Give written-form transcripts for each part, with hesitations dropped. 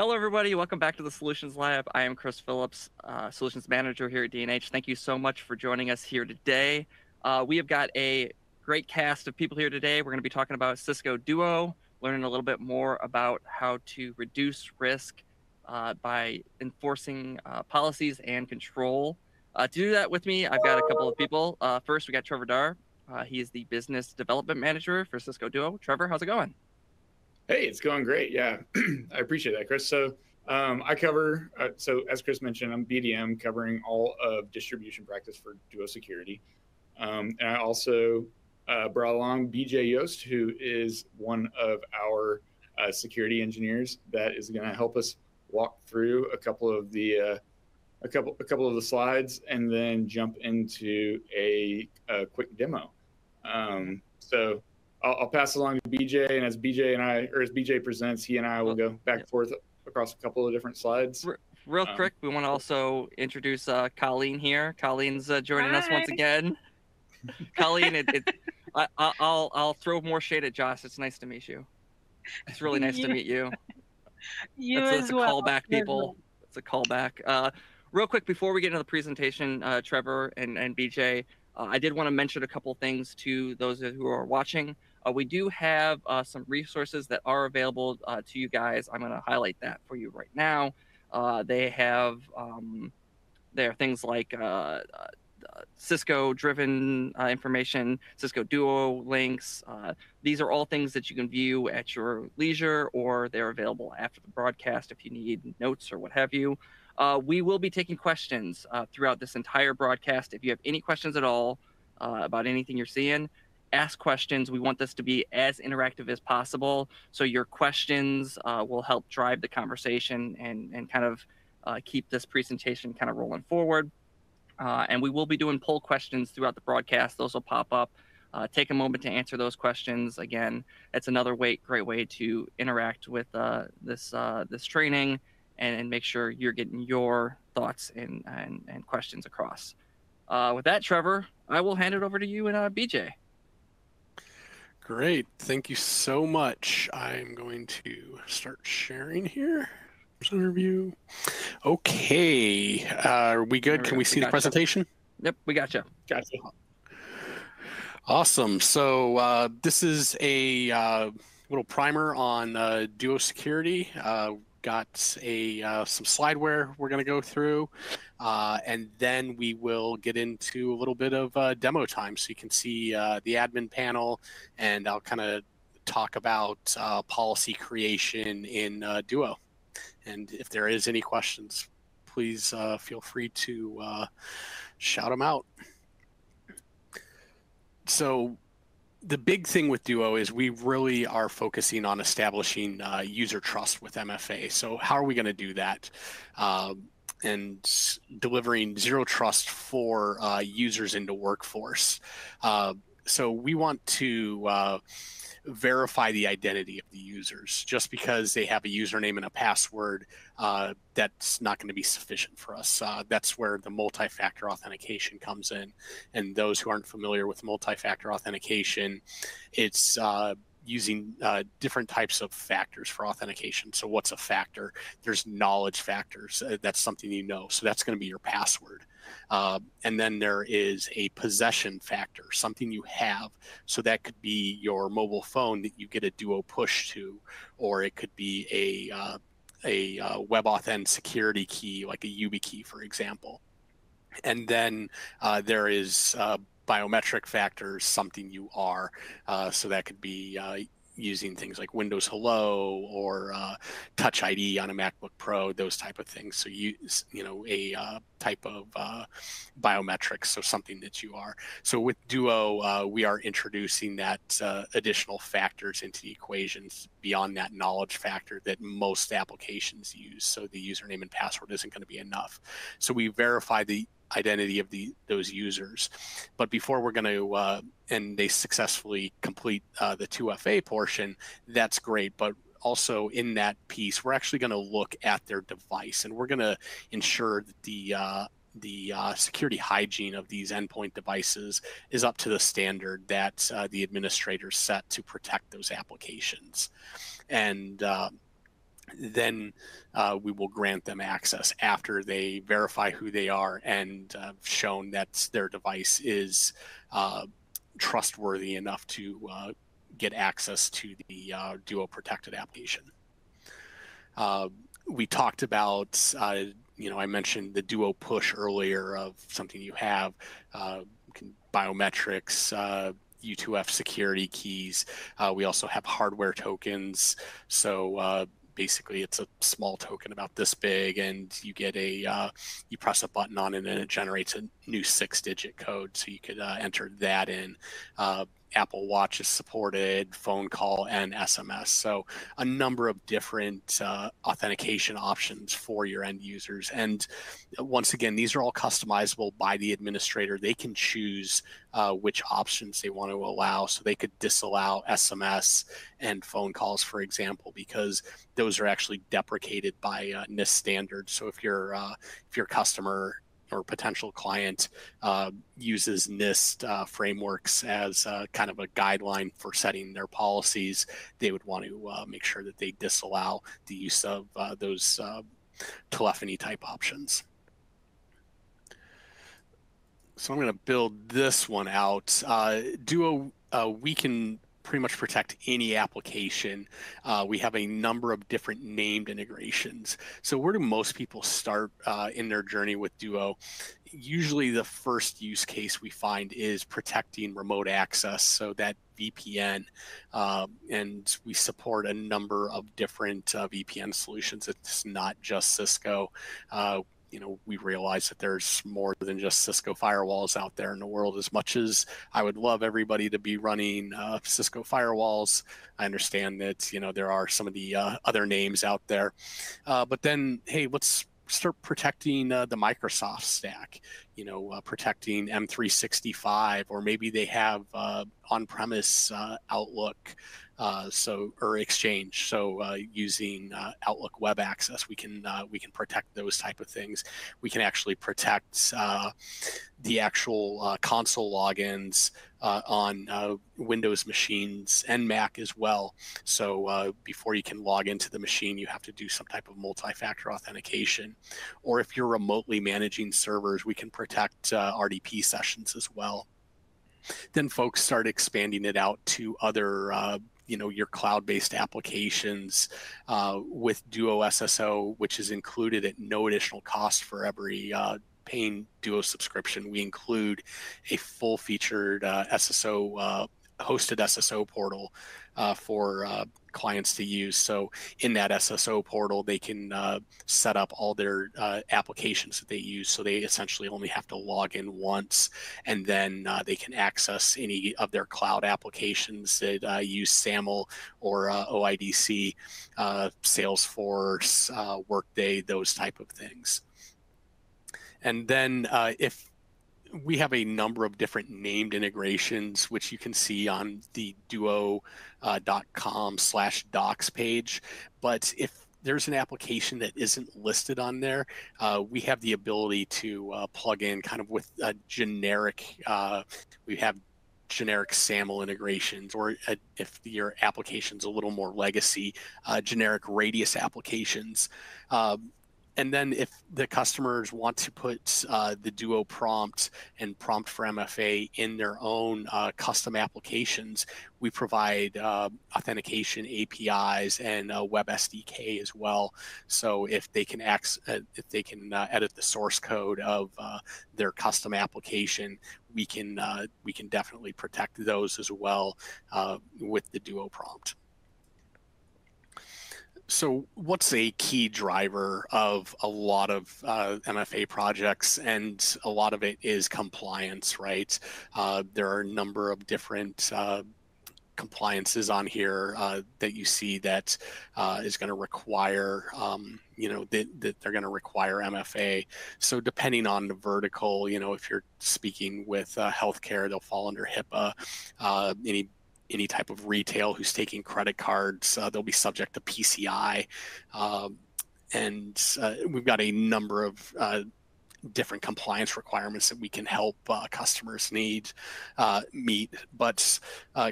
Hello, everybody. Welcome back to the Solutions Lab. I am Chris Phillips, Solutions Manager here at D&H. Thank you so much for joining us here today. We have got a great cast of people here today. We're going to be talking about Cisco DUO, learning a little bit more about how to reduce risk by enforcing policies and control. To do that with me, I've got a couple of people. First, we got Trevor Dar. He is the Business Development Manager for Cisco DUO. Trevor, how's it going? Hey, it's going great. Yeah, I appreciate that, Chris. So I cover, so as Chris mentioned, I'm BDM covering all of distribution practice for Duo Security. And I also brought along BJ Yost, who is one of our security engineers that is going to help us walk through a couple of the slides and then jump into a quick demo. So I'll pass along to BJ, and as BJ presents, he and I will go back and forth across a couple of different slides. Real quick, we want to also introduce Colleen here. Colleen's joining us once again. Colleen, I'll throw more shade at Josh. It's nice to meet you. It's really nice to meet you. That's a callback, people. It's a callback. Real quick, before we get into the presentation, Trevor and BJ, I did want to mention a couple things to those who are watching. We do have some resources that are available to you guys. I'm going to highlight that for you right now. They have there are things like Cisco-driven information, Cisco Duo links. These are all things that you can view at your leisure, or they're available after the broadcast if you need notes or what have you. We will be taking questions throughout this entire broadcast. If you have any questions at all about anything you're seeing, ask questions. We want this to be as interactive as possible. So your questions will help drive the conversation and kind of keep this presentation kind of rolling forward. And we will be doing poll questions throughout the broadcast. Those will pop up. Take a moment to answer those questions. Again, that's another great way to interact with this training and make sure you're getting your thoughts and questions across. With that, Trevor, I will hand it over to you and BJ. Great. Thank you so much. I'm going to start sharing here. Overview. Okay. Are we good? Can we see the presentation? Yep, we got you. Gotcha. Awesome. So this is a little primer on Duo Security. Got some slideware we're going to go through, and then we will get into a little bit of demo time so you can see the admin panel, and I'll kind of talk about policy creation in Duo. And if there is any questions, please feel free to shout them out. So the big thing with Duo is we really are focusing on establishing user trust with MFA. So how are we going to do that? And delivering zero trust for users into workforce. So we want to verify the identity of the users. Just because they have a username and a password, that's not going to be sufficient for us. That's where the multi-factor authentication comes in. And those who aren't familiar with multi-factor authentication, it's using different types of factors for authentication. So what's a factor? There's knowledge factors. That's something you know. So that's going to be your password. And then there is a possession factor, something you have. So that could be your mobile phone that you get a Duo push to, or it could be a WebAuthn security key, like a YubiKey, for example. And then there is biometric factors, something you are. So that could be using things like Windows Hello or Touch ID on a MacBook Pro, those type of things. So you know, a type of biometrics, so something that you are. So with Duo, we are introducing that additional factors into the equations beyond that knowledge factor that most applications use. So the username and password isn't going to be enough. So we verify the identity of those users. But before we're going to, and they successfully complete the 2FA portion, that's great. But also in that piece, we're actually going to look at their device, and we're going to ensure that the security hygiene of these endpoint devices is up to the standard that the administrators set to protect those applications. And then we will grant them access after they verify who they are and shown that their device is trustworthy enough to get access to the Duo protected application. We talked about, I mentioned the Duo push earlier of something you have, biometrics, U2F security keys. We also have hardware tokens. So basically it's a small token about this big, and you get you press a button on it and it generates a new 6-digit code. So you could enter that in. Apple Watch is supported, phone call, and SMS. So a number of different authentication options for your end users. And once again, these are all customizable by the administrator. They can choose which options they want to allow. So they could disallow SMS and phone calls, for example, because those are actually deprecated by NIST standards. So if your customer or potential client uses NIST frameworks as kind of a guideline for setting their policies, they would want to make sure that they disallow the use of those telephony type options. So I'm going to build this one out. Duo, we can pretty much protect any application. We have a number of different named integrations. So where do most people start in their journey with Duo? Usually the first use case we find is protecting remote access, so that VPN, and we support a number of different VPN solutions. It's not just Cisco. We realize that there's more than just Cisco firewalls out there in the world. As much as I would love everybody to be running Cisco firewalls, I understand that, there are some of the other names out there. But then, hey, let's start protecting the Microsoft stack, protecting M365, or maybe they have on-premise Outlook, or Exchange. So using Outlook Web Access, we can protect those type of things. We can actually protect the actual console logins on Windows machines and Mac as well. So before you can log into the machine, you have to do some type of multi-factor authentication. Or if you're remotely managing servers, we can protect RDP sessions as well. Then folks start expanding it out to other your cloud-based applications with Duo SSO, which is included at no additional cost for every paying Duo subscription. We include a full-featured SSO, hosted SSO portal for clients to use. So in that SSO portal, they can set up all their applications that they use. So they essentially only have to log in once, and then they can access any of their cloud applications that use SAML or OIDC, Salesforce, Workday, those type of things. And then if we have a number of different named integrations, which you can see on the duo.com/docs page. But if there's an application that isn't listed on there, we have the ability to plug in kind of with a generic, we have generic SAML integrations, or if your application's a little more legacy, generic Radius applications. And then if the customers want to put the Duo prompt and prompt for MFA in their own custom applications, we provide authentication APIs and Web SDK as well. So if they can edit the source code of their custom application, we can definitely protect those as well with the Duo prompt. So what's a key driver of a lot of MFA projects? And a lot of it is compliance, right? There are a number of different compliances on here that you see that is going to require, that they're going to require MFA. So depending on the vertical, if you're speaking with healthcare, they'll fall under HIPAA. Any type of retail who's taking credit cards, they'll be subject to PCI. And we've got a number of different compliance requirements that we can help customers meet. But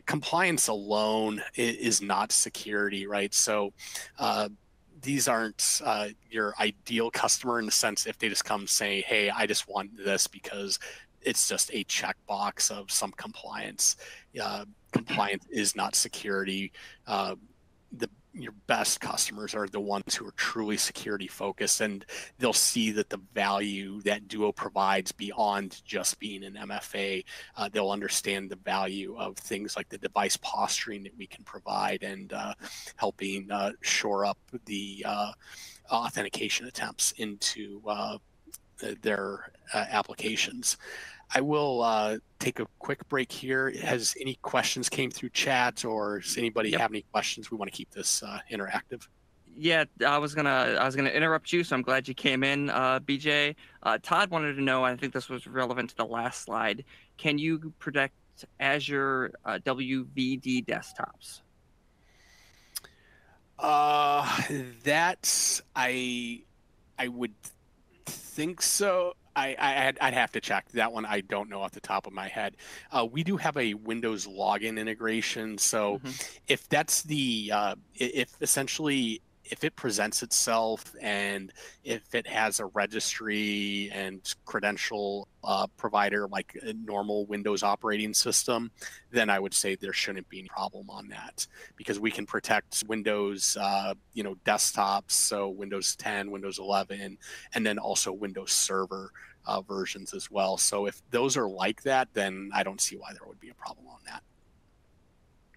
compliance alone is not security, right? So these aren't your ideal customer in the sense if they just come say, hey, I just want this because it's just a checkbox of some compliance. Compliance is not security. Your best customers are the ones who are truly security focused, and they'll see that the value that Duo provides beyond just being an MFA. They'll understand the value of things like the device posturing that we can provide, and helping shore up the authentication attempts into their applications. I will take a quick break here. Has any questions came through chat, or does anybody have any questions? We want to keep this interactive. Yeah, I was gonna interrupt you, so I'm glad you came in, BJ. Todd wanted to know, I think this was relevant to the last slide. Can you protect Azure WVD desktops? That I would think so. I'd have to check that one. I don't know off the top of my head. We do have a Windows login integration, so if that's the if essentially if it presents itself and if it has a registry and credential provider like a normal Windows operating system, then I would say there shouldn't be any problem on that, because we can protect Windows, desktops, so Windows 10, Windows 11, and then also Windows Server versions as well. So if those are like that, then I don't see why there would be a problem on that.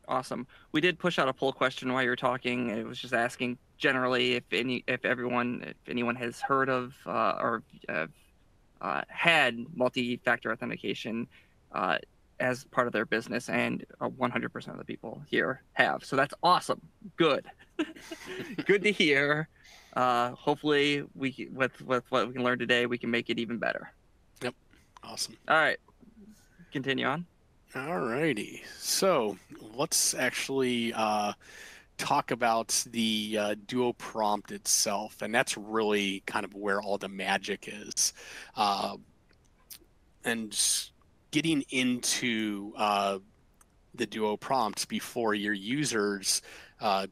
Awesome. We did push out a poll question while you were talking. It was just asking generally if anyone has heard of or had multi-factor authentication as part of their business, and 100% of the people here have. So that's awesome. Good. Good to hear. Hopefully, with what we can learn today, we can make it even better. Yep. Awesome. All right. Continue on. All righty. So let's actually talk about the Duo prompt itself, and that's really kind of where all the magic is. And getting into the Duo prompts before your users,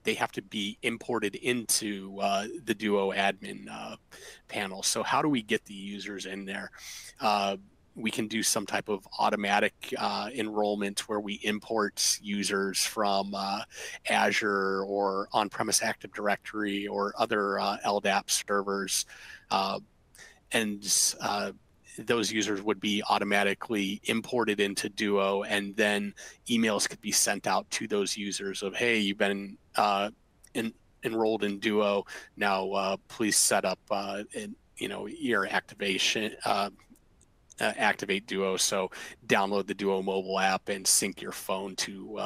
they have to be imported into the Duo admin panel. So how do we get the users in there? We can do some type of automatic enrollment where we import users from Azure or on-premise Active Directory or other LDAP servers. And those users would be automatically imported into Duo, and then emails could be sent out to those users of, hey, you've been enrolled in Duo. Now, please set up your activation. Activate Duo, so download the Duo mobile app and sync your phone to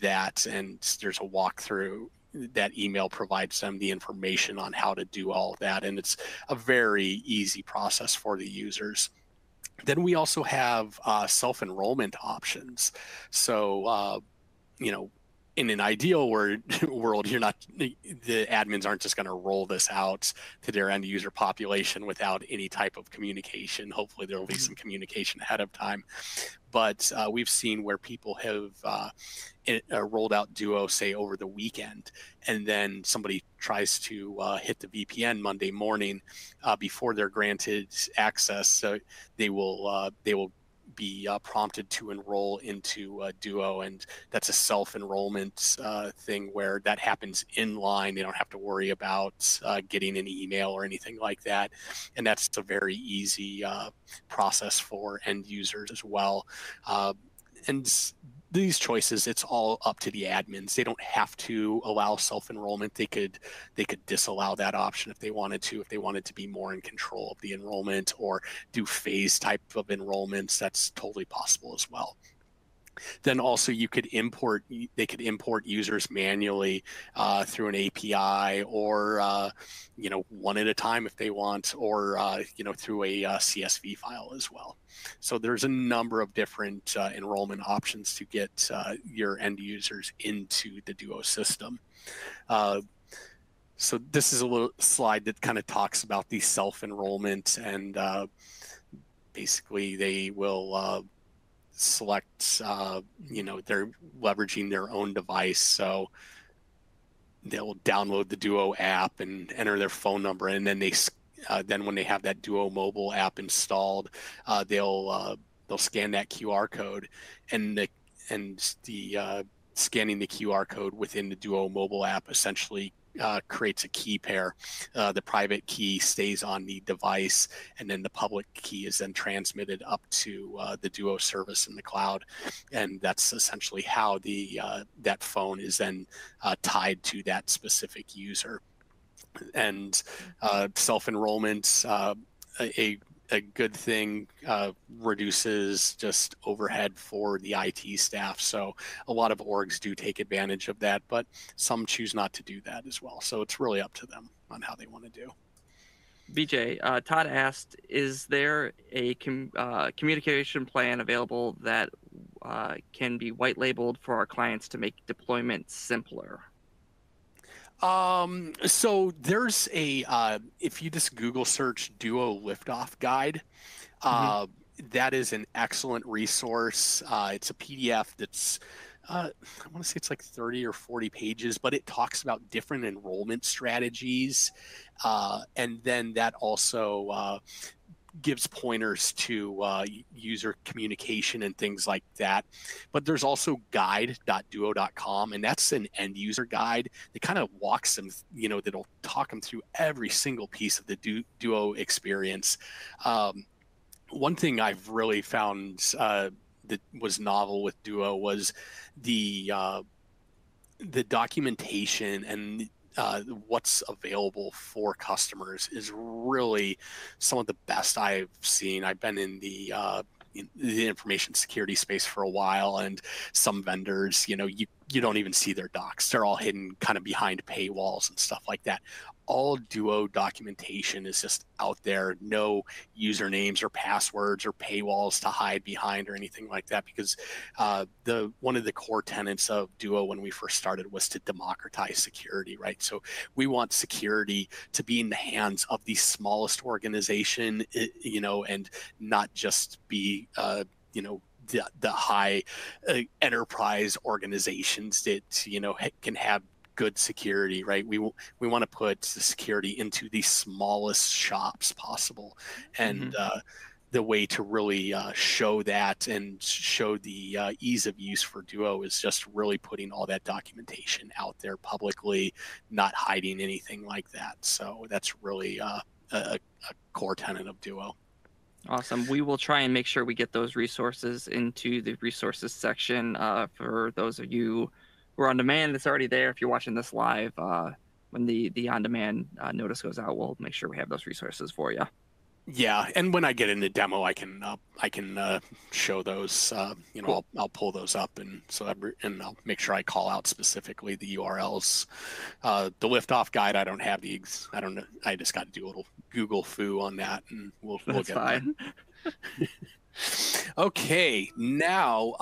that, and there's a walkthrough. That email provides them the information on how to do all of that, and it's a very easy process for the users. Then we also have self-enrollment options. So in an ideal world, the admins aren't just going to roll this out to their end user population without any type of communication. Hopefully there will be some communication ahead of time. But we've seen where people have rolled out Duo, say, over the weekend, and then somebody tries to hit the VPN Monday morning before they're granted access. So they will be prompted to enroll into Duo, and that's a self-enrollment thing where that happens in line. They don't have to worry about getting an email or anything like that, and that's a very easy process for end users as well. And these choices, it's all up to the admins. They don't have to allow self-enrollment. They could disallow that option if they wanted to be more in control of the enrollment, or do phase type of enrollments. That's totally possible as well. Then also they could import users manually through an API, or one at a time if they want, or through a CSV file as well. So there's a number of different enrollment options to get your end users into the Duo system. So this is a little slide that kind of talks about the self-enrollment, and basically they will select, they're leveraging their own device. So they'll download the Duo app and enter their phone number, and then then when they have that Duo mobile app installed, they'll scan that QR code, and the scanning the QR code within the Duo mobile app essentially creates a key pair. The private key stays on the device, and then the public key is then transmitted up to the Duo service in the cloud, and that's essentially how that phone is then tied to that specific user. And self-enrollment, a good thing, reduces just overhead for the IT staff. So a lot of orgs do take advantage of that, but some choose not to do that as well. So it's really up to them on how they want to do. BJ, Todd asked, is there a communication plan available that can be white labeled for our clients to make deployment simpler? So there's if you just Google search Duo Liftoff Guide, that is an excellent resource. It's a PDF that's, I want to say it's like 30 or 40 pages, but it talks about different enrollment strategies. And then that also gives pointers to user communication and things like that. But there's also guide.duo.com, and that's an end user guide that kind of walks them, that'll talk them through every single piece of the Duo experience. One thing I've really found that was novel with Duo was the documentation and what's available for customers is really some of the best I've seen. I've been in the information security space for a while, and some vendors, you don't even see their docs. They're all hidden kind of behind paywalls and stuff like that. All Duo documentation is just out there, no usernames or passwords or paywalls to hide behind or anything like that, because one of the core tenets of Duo when we first started was to democratize security, right? So we want security to be in the hands of the smallest organization, and not just be, the high enterprise organizations that, can have good security, right? We want to put the security into the smallest shops possible. And the way to really show that and show the ease of use for Duo is just really putting all that documentation out there publicly, not hiding anything like that. So that's really a core tenet of Duo. Awesome. We will try and make sure we get those resources into the resources section for those of you who are on demand. It's already there. If you're watching this live, when the on-demand notice goes out, we'll make sure we have those resources for you. Yeah, and when I get in the demo, I can show those. Cool. I'll pull those up, and and I'll make sure I call out specifically the URLs. The liftoff guide, I don't have I don't know. I just got to do a little Google foo on that, and we'll get fine. There. Okay, now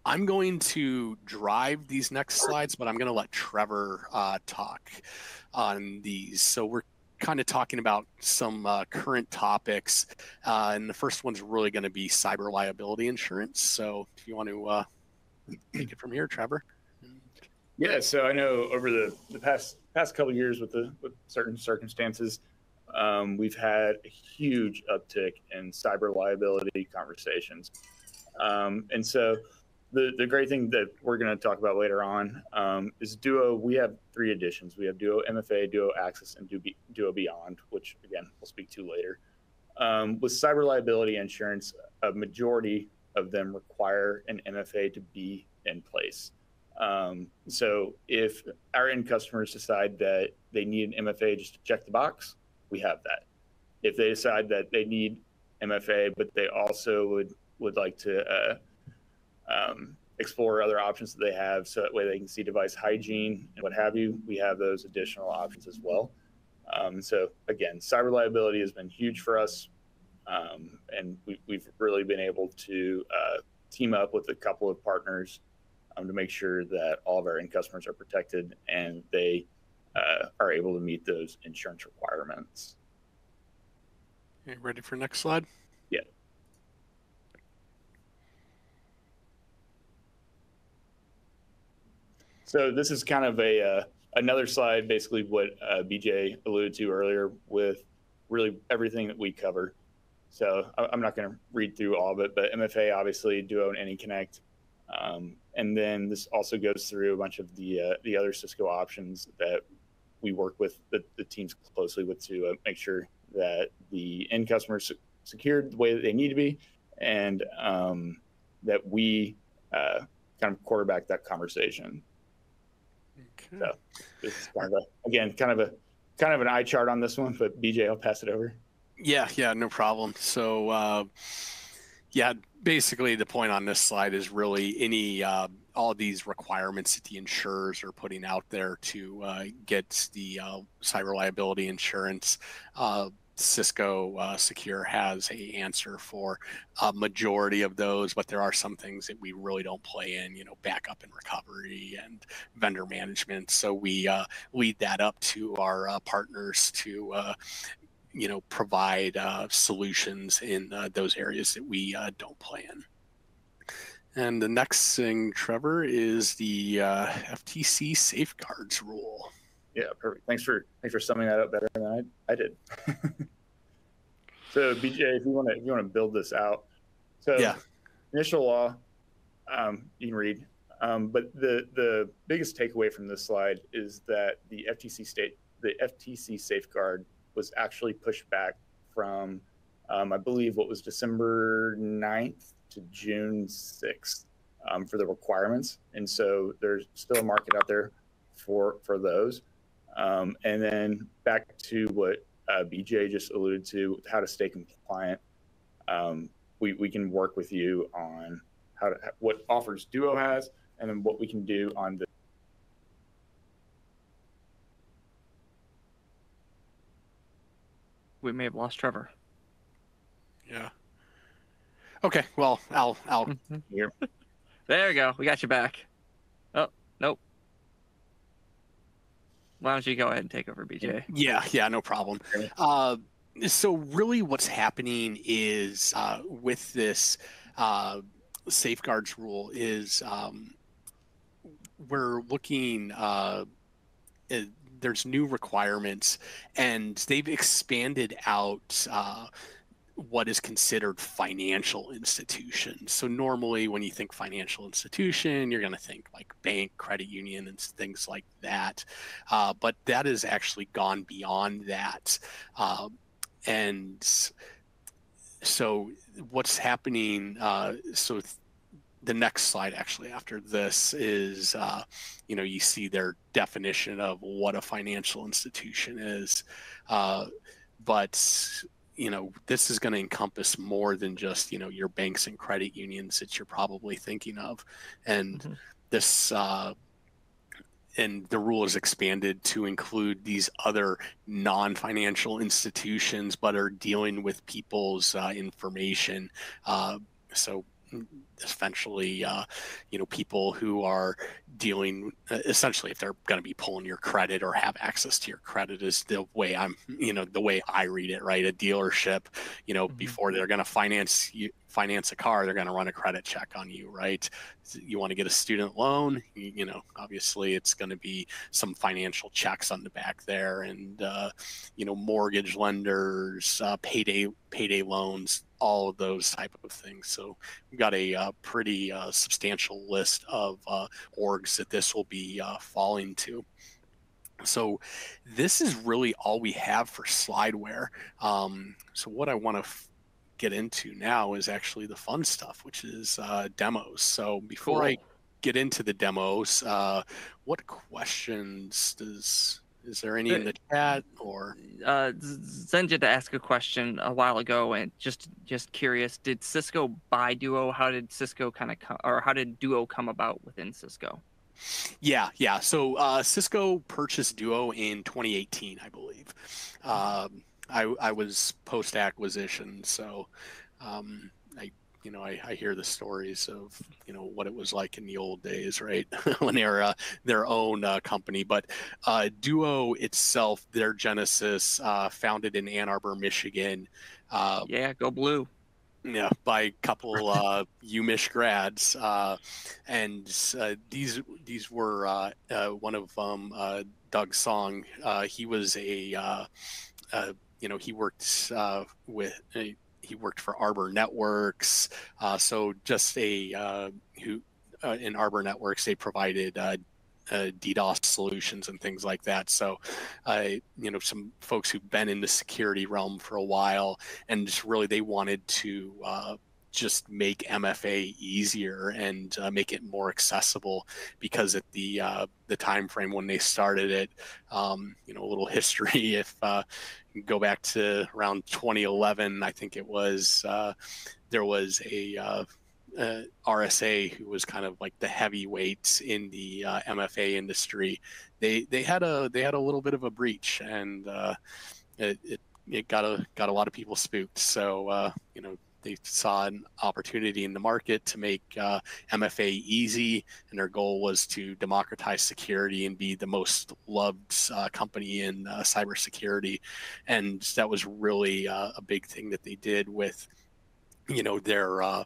I'm going to drive these next slides, but I'm going to let Trevor talk on these. So we're kind of talking about some current topics, and the first one's really going to be cyber liability insurance. So if you want to take it from here, Trevor. Yeah, so I know over the past couple of years with certain circumstances, we've had a huge uptick in cyber liability conversations, and so the great thing that we're going to talk about later on is Duo. We have 3 editions. We have Duo MFA, Duo Access, and Duo Beyond, which, again, we'll speak to later. With cyber liability insurance, a majority of them require an MFA to be in place. So if our end customers decide that they need an MFA just to check the box, we have that. If they decide that they need MFA, but they also would like to explore other options that they have, so that way they can see device hygiene and what have you, we have those additional options as well. So again, cyber liability has been huge for us, and we've really been able to team up with a couple of partners to make sure that all of our end customers are protected and they are able to meet those insurance requirements. Okay, ready for next slide? Yeah. So this is kind of a another slide, basically what BJ alluded to earlier with really everything that we cover. So I'm not going to read through all of it, but MFA, obviously, Duo and AnyConnect. And then this also goes through a bunch of the other Cisco options that we work with the teams closely with to make sure that the end customer is secured the way that they need to be, and that we kind of quarterback that conversation. Okay. So this is kind of an eye chart on this one, but BJ, I'll pass it over. Yeah, no problem. So, basically the point on this slide is really any all of these requirements that the insurers are putting out there to get the cyber liability insurance. Cisco Secure has a answer for a majority of those, but there are some things that we really don't play in, backup and recovery and vendor management. So we lead that up to our partners to provide solutions in those areas that we don't play in. And the next thing, Trevor, is the FTC safeguards rule. Yeah, perfect. Thanks for summing that up better than I did. So BJ, if you want to build this out, so yeah. Initial law, you can read, but the biggest takeaway from this slide is that the FTC safeguard was actually pushed back from, I believe, what was December 9th to June 6th for the requirements. And so there's still a market out there for those. And then back to what BJ just alluded to, how to stay compliant. We can work with you on what offers Duo has, and then what we can do on the we may have lost Trevor. Yeah. Okay. Well, I'll here. There we go. We got you back. Oh, nope. Why don't you go ahead and take over, BJ? Yeah, no problem. So really what's happening is with this safeguards rule is we're looking there's new requirements, and they've expanded out what is considered financial institutions. So normally when you think financial institution, you're going to think like bank, credit union, and things like that. But that has actually gone beyond that. And so what's happening, so the next slide actually after this is, you see their definition of what a financial institution is. But this is going to encompass more than just, your banks and credit unions that you're probably thinking of. And this, and the rule is expanded to include these other non-financial institutions, but are dealing with people's information. So essentially, people who are dealing, essentially, if they're going to be pulling your credit or have access to your credit, is the way the way I read it, right? A dealership, before they're going to finance a car, they're going to run a credit check on you, right? You want to get a student loan, obviously it's going to be some financial checks on the back there, and mortgage lenders, payday loans, all of those type of things. So we've got a pretty substantial list of orgs that this will be falling to. So this is really all we have for slideware. So what I want to get into now is actually the fun stuff, which is demos. So before I get into the demos, what questions is there any in the chat, or Zen did ask a question a while ago, and just curious, did Cisco buy Duo? How did Cisco how did Duo come about within Cisco? Yeah. So Cisco purchased Duo in 2018, I believe. I was post-acquisition, so I hear the stories of what it was like in the old days, right? When they were their own company. But Duo itself, their genesis, founded in Ann Arbor, Michigan. Go Blue. Yeah, by a couple UMich grads, and these were one of them, Doug Song. He was he worked he worked for Arbor Networks. So just who in Arbor Networks, they provided DDoS solutions and things like that. So, some folks who've been in the security realm for a while, and just really they wanted to just make MFA easier and make it more accessible, because at the time frame when they started it, a little history, if you go back to around 2011, I think it was, there was a RSA, who was kind of like the heavyweights in the MFA industry. They had a little bit of a breach, and it got a lot of people spooked. So they saw an opportunity in the market to make MFA easy, and their goal was to democratize security and be the most loved company in cybersecurity. And that was really a big thing that they did with their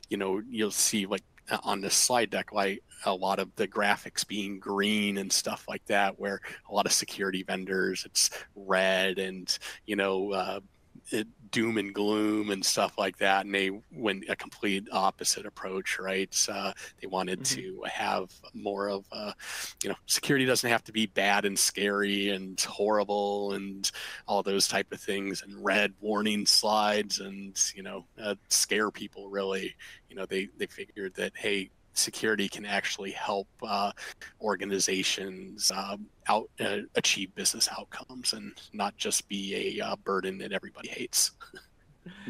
you'll see, like on this slide deck, like a lot of the graphics being green and stuff like that, where a lot of security vendors, it's red and doom and gloom and stuff like that, and they went a complete opposite approach, right? They wanted to have more of security doesn't have to be bad and scary and horrible and all those type of things, and red warning slides and scare people. Really, they figured that, hey, security can actually help organizations achieve business outcomes, and not just be a burden that everybody hates.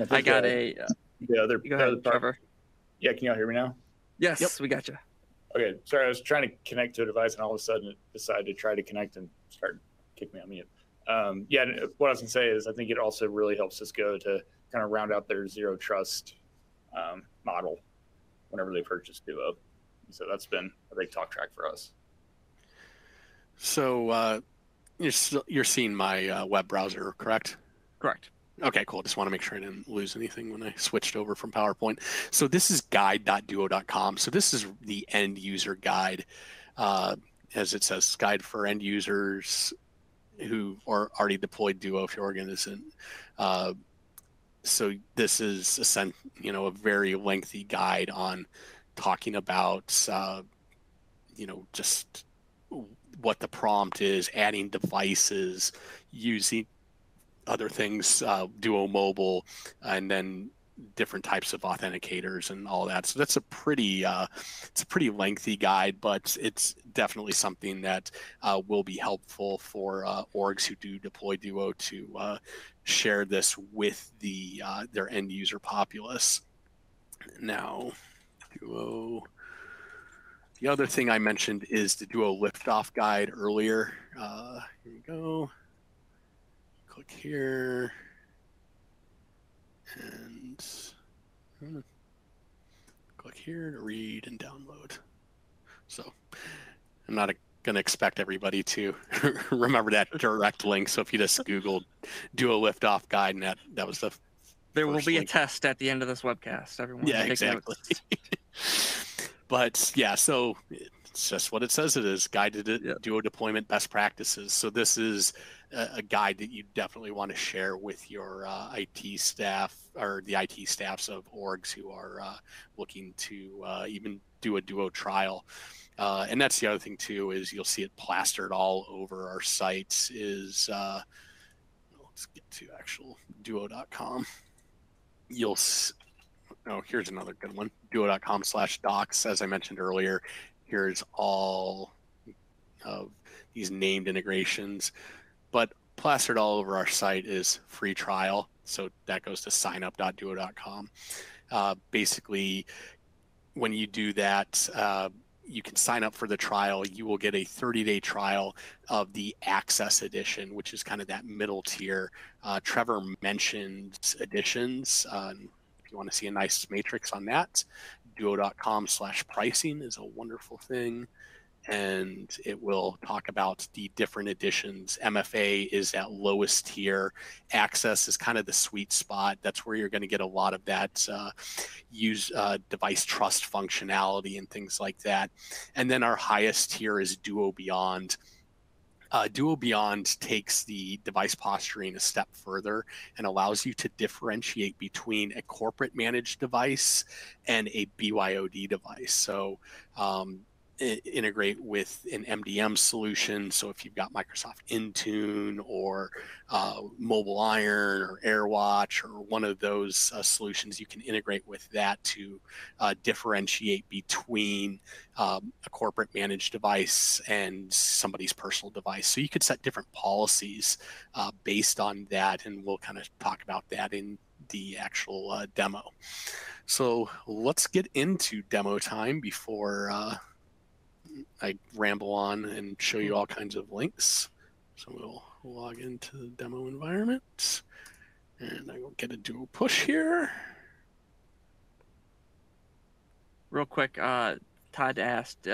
I got the other go ahead, Trevor. Yeah, can y'all hear me now? Yes, yep. We got you. Okay, sorry, I was trying to connect to a device, and all of a sudden it decided to try to connect and start kicking me on mute. What I was going to say is, I think it also really helps Cisco to kind of round out their zero trust model whenever they purchase Duo. So that's been a big talk track for us. So you're seeing my web browser, correct? Correct. Okay, cool. Just want to make sure I didn't lose anything when I switched over from PowerPoint. So this is guide.duo.com. So this is the end user guide, as it says, guide for end users who are already deployed Duo if your organization. So this is a very lengthy guide on talking about just what the prompt is, adding devices, using other things, Duo Mobile, and then different types of authenticators and all that. So that's a pretty lengthy guide, but it's definitely something that will be helpful for orgs who do deploy Duo to share this with their end user populace. Now, Duo. The other thing I mentioned is the Duo liftoff guide earlier. Here we go. Click here. And click here to read and download. So I'm not going to expect everybody to remember that direct link. So if you just Googled Duo liftoff guide, and that was the There will be link. a test at the end of this webcast. Everyone, yeah, take exactly. But yeah, so it's just what it says it is, Guide to Duo Deployment Best Practices. So this is a guide that you definitely want to share with your IT staff, or the IT staffs of orgs who are looking to even do a Duo trial. And that's the other thing too, is you'll see it plastered all over our sites. Let's get to actual duo.com. Here's another good one, duo.com/docs. As I mentioned earlier, here's all of these named integrations, but plastered all over our site is free trial. So that goes to signup.duo.com. Basically, when you do that, you can sign up for the trial. You will get a 30-day trial of the Access Edition, which is kind of that middle tier. Trevor mentioned editions. If you want to see a nice matrix on that, duo.com/pricing is a wonderful thing. And it will talk about the different editions. MFA is that lowest tier. Access is kind of the sweet spot. That's where you're going to get a lot of that device trust functionality and things like that. And then our highest tier is Duo Beyond. Duo Beyond takes the device posturing a step further and allows you to differentiate between a corporate managed device and a BYOD device. So integrate with an MDM solution. So if you've got Microsoft Intune or Mobile Iron or AirWatch or one of those solutions, you can integrate with that to differentiate between a corporate managed device and somebody's personal device. So you could set different policies based on that, and we'll kind of talk about that in the actual demo. So let's get into demo time before I ramble on and show you all kinds of links. So we'll log into the demo environment, and I will get a Duo push here. Real quick, Todd asked,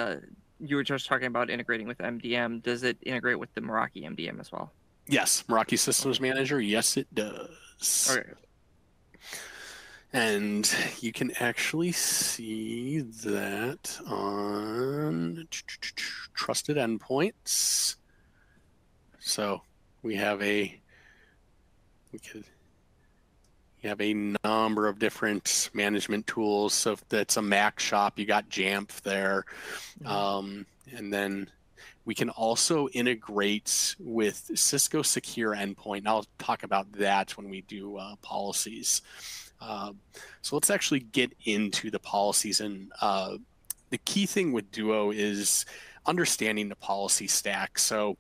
you were just talking about integrating with MDM. Does it integrate with the Meraki MDM as well? Yes, Meraki Systems Manager. Yes, it does. Okay. And you can actually see that on Trusted Endpoints. So we have a number of different management tools. So if that's a Mac shop, you got Jamf there. And then we can also integrate with Cisco Secure Endpoint. I'll talk about that when we do policies. So let's actually get into the policies. And the key thing with Duo is understanding the policy stack. So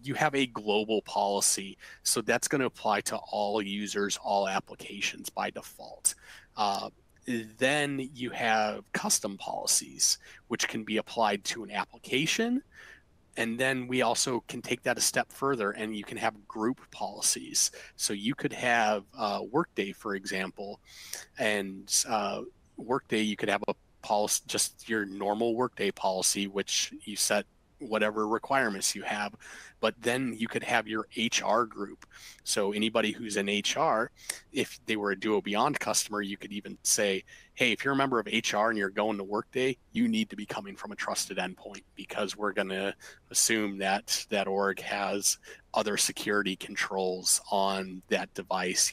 you have a global policy. So that's going to apply to all users, all applications by default. Then you have custom policies, which can be applied to an application. And then we also can take that a step further, and you can have group policies. So you could have Workday, for example, and Workday, you could have a policy, just your normal Workday policy, which you set whatever requirements you have. But then you could have your HR group. So anybody who's in HR, if they were a Duo Beyond customer, you could even say, hey, if you're a member of HR and you're going to Workday, you need to be coming from a trusted endpoint, because we're going to assume that that org has other security controls on that device,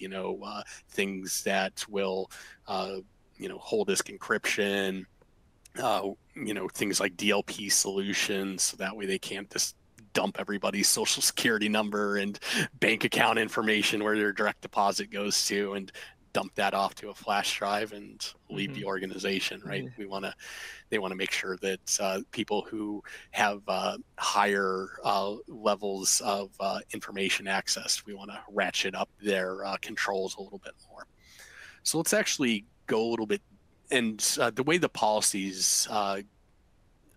things that will, hold disk encryption, things like DLP solutions, so that way they can't just dump everybody's social security number and bank account information where their direct deposit goes to and dump that off to a flash drive and leave the organization, right? They want to make sure that people who have higher levels of information access, we want to ratchet up their controls a little bit more. So let's actually go a little bit. And the way the policies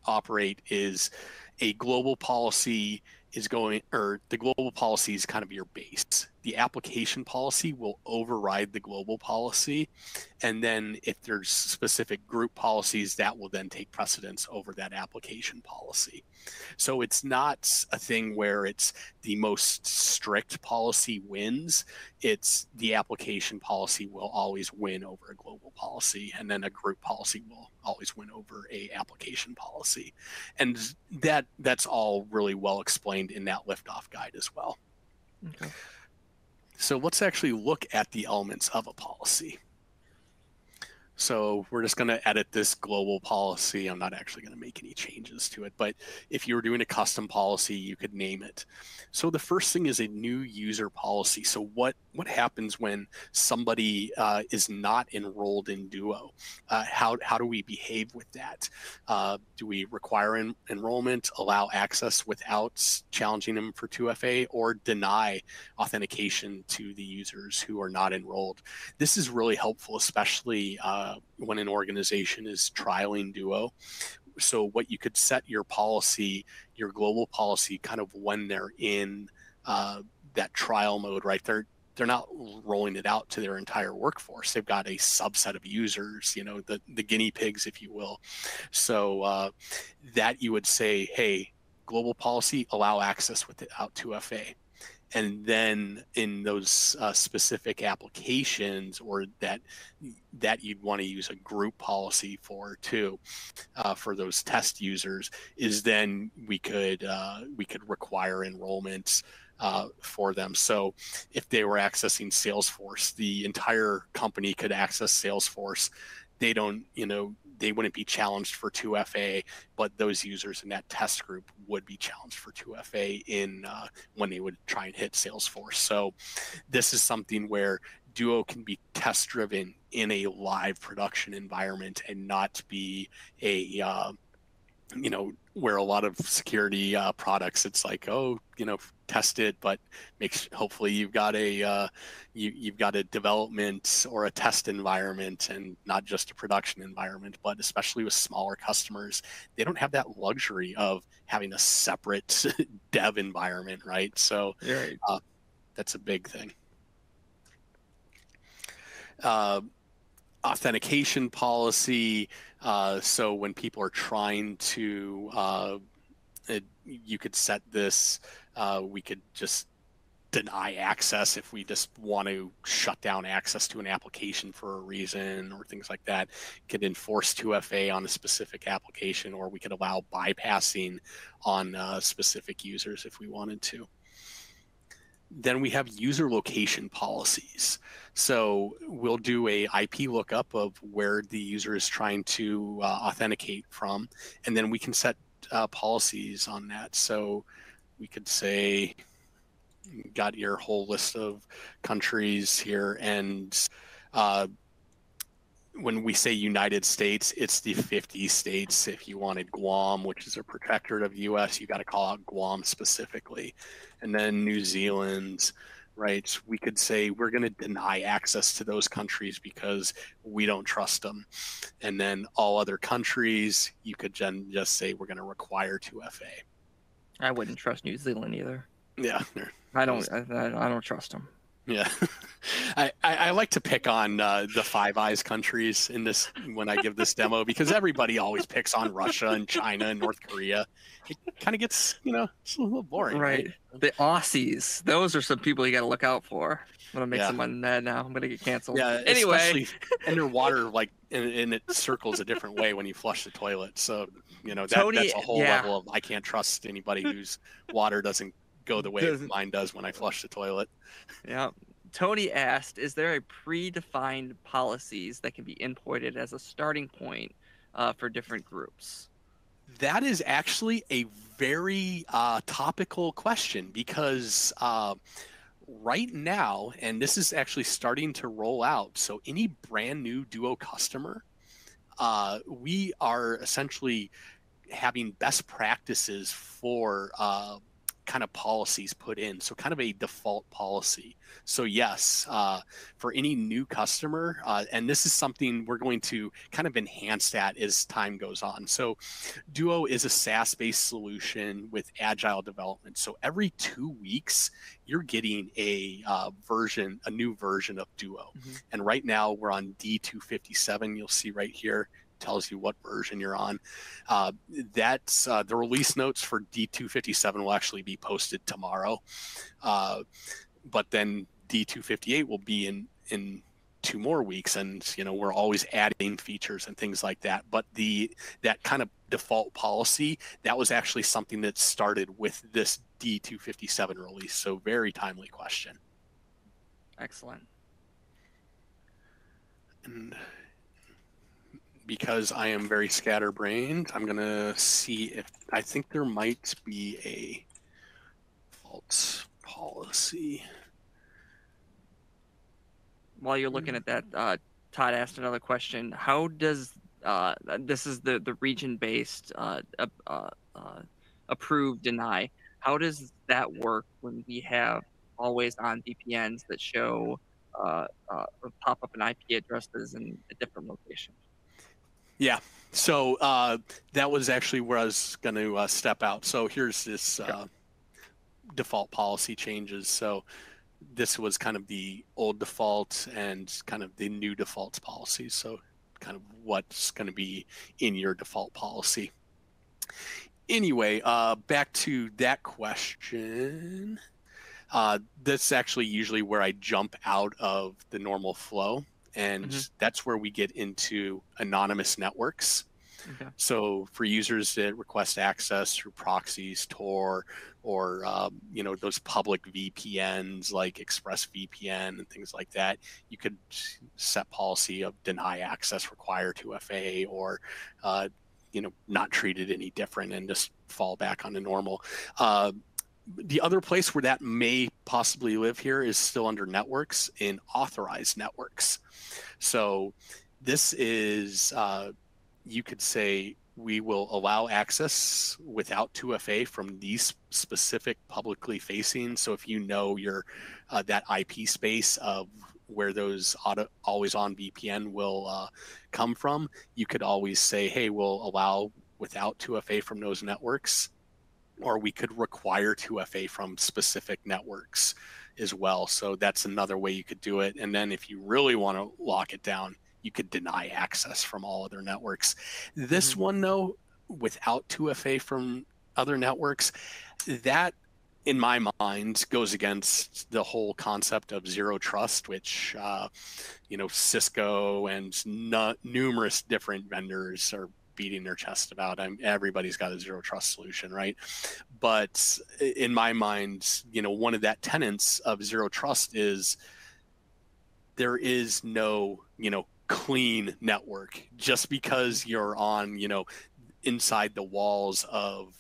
operate is a global policy is going, or the global policy is kind of your base. The application policy will override the global policy. And then if there's specific group policies, that will then take precedence over that application policy. So it's not a thing where it's the most strict policy wins. It's the application policy will always win over a global policy, and then a group policy will always win over a application policy. And that's all really well explained in that liftoff guide as well. Okay. So let's actually look at the elements of a policy. So we're just going to edit this global policy. I'm not actually going to make any changes to it, but if you were doing a custom policy, you could name it. So the first thing is a new user policy. So what happens when somebody is not enrolled in Duo? How do we behave with that? Do we require enrollment, allow access without challenging them for 2FA, or deny authentication to the users who are not enrolled? This is really helpful, especially when an organization is trialing Duo. So what you could set your policy, your global policy, kind of when they're in that trial mode, right? They're not rolling it out to their entire workforce. They've got a subset of users, the guinea pigs, if you will. So that you would say, hey, global policy, allow access without 2FA. And then in those specific applications, or that you'd want to use a group policy for too, for those test users, is then we could require enrollments for them. So if they were accessing Salesforce, the entire company could access Salesforce. They don't, they wouldn't be challenged for 2FA, but those users in that test group would be challenged for 2FA when they would try and hit Salesforce. So this is something where Duo can be test driven in a live production environment and not be a where a lot of security products, it's like, oh, test it, but hopefully you've got a you've got a development or a test environment and not just a production environment. But especially with smaller customers, they don't have that luxury of having a separate dev environment, right? So Right. That's a big thing. Authentication policy. So when people are trying to, you could set this, we could just deny access if we just want to shut down access to an application for a reason or things like that. Could enforce 2FA on a specific application, or we could allow bypassing on specific users if we wanted to. Then we have user location policies. So we'll do a IP lookup of where the user is trying to authenticate from, and then we can set policies on that. So we could say, got your whole list of countries here, and when we say United States, it's the 50 states. If you wanted Guam, which is a protectorate of the U.S., you got to call out Guam specifically. And then New Zealand, right? We could say we're going to deny access to those countries because we don't trust them. And then all other countries, you could just say we're going to require 2FA. I wouldn't trust New Zealand either. Yeah, I don't trust them. Yeah, I like to pick on the Five Eyes countries in this when I give this demo, because everybody always picks on Russia and China and North Korea. It kind of gets, it's a little boring. Right. The Aussies, those are some people you got to look out for. I'm gonna make someone mad now. I'm gonna get canceled. Yeah, anyway, especially underwater, like, and it circles a different way when you flush the toilet. So that's a whole level of I can't trust anybody whose water doesn't go the way mine does when I flush the toilet. Yeah. Tony asked, is there a predefined policies that can be inputted as a starting point for different groups? That is actually a very topical question, because right now, and this is actually starting to roll out, so any brand new Duo customer, we are essentially having best practices for kind of policies put in, so kind of a default policy. So yes, for any new customer, and this is something we're going to kind of enhance that as time goes on. So Duo is a SaaS-based solution with agile development. So every 2 weeks, you're getting a new version of Duo. Mm-hmm. And right now we're on D257. You'll see right here, tells you what version you're on. That's the release notes for D257 will actually be posted tomorrow. But then D258 will be in 2 more weeks, and we're always adding features and things like that. But that kind of default policy, that was actually something that started with this D257 release. So very timely question. Excellent. And because I am very scatterbrained, I'm going to see if I think there might be a default policy. While you're looking at that, Todd asked another question. How does this is the region-based approve deny? How does that work when we have always-on VPNs that show pop up an IP addresses in a different location? Yeah, so that was actually where I was going to step out. So here's this default policy changes. So this was kind of the old default and kind of the new defaults policies. So kind of what's going to be in your default policy. Anyway, back to that question. That's actually usually where I jump out of the normal flow, and that's where we get into anonymous networks. Okay. So for users that request access through proxies, Tor, or those public VPNs like ExpressVPN and things like that, you could set policy of deny access, require 2FA, or not treat it any different and just fall back on the normal. The other place where that may possibly live here is still under networks, in authorized networks. So this is, you could say, we will allow access without 2FA from these specific publicly facing. So if you know your that IP space of where those always on VPN will come from, you could always say, hey, we'll allow without 2FA from those networks, or we could require 2FA from specific networks as well. So that's another way you could do it. And then if you really want to lock it down, you could deny access from all other networks. This one, though, without 2FA from other networks, that, in my mind, goes against the whole concept of zero trust, which, Cisco and numerous different vendors are beating their chest about. Everybody's got a zero trust solution, right? But in my mind, one of that tenets of zero trust is there is no, clean network. Just because you're on, inside the walls of,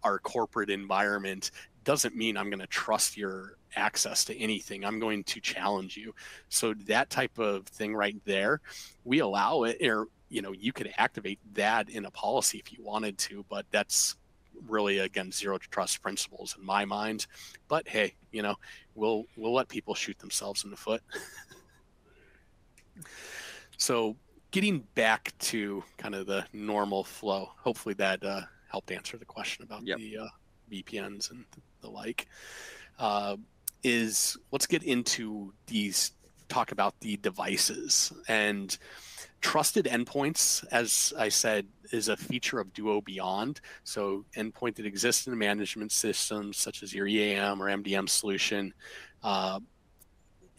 our corporate environment doesn't mean I'm going to trust your access to anything. I'm going to challenge you. So that type of thing right there, we allow it, or, you could activate that in a policy if you wanted to, but that's really against zero trust principles in my mind. But hey, we'll let people shoot themselves in the foot. So getting back to kind of the normal flow, hopefully that helped answer the question about the VPNs and the like. Let's get into talk about the devices. And trusted endpoints, as I said, is a feature of Duo Beyond. So endpoint that exists in the management systems such as your EAM or MDM solution.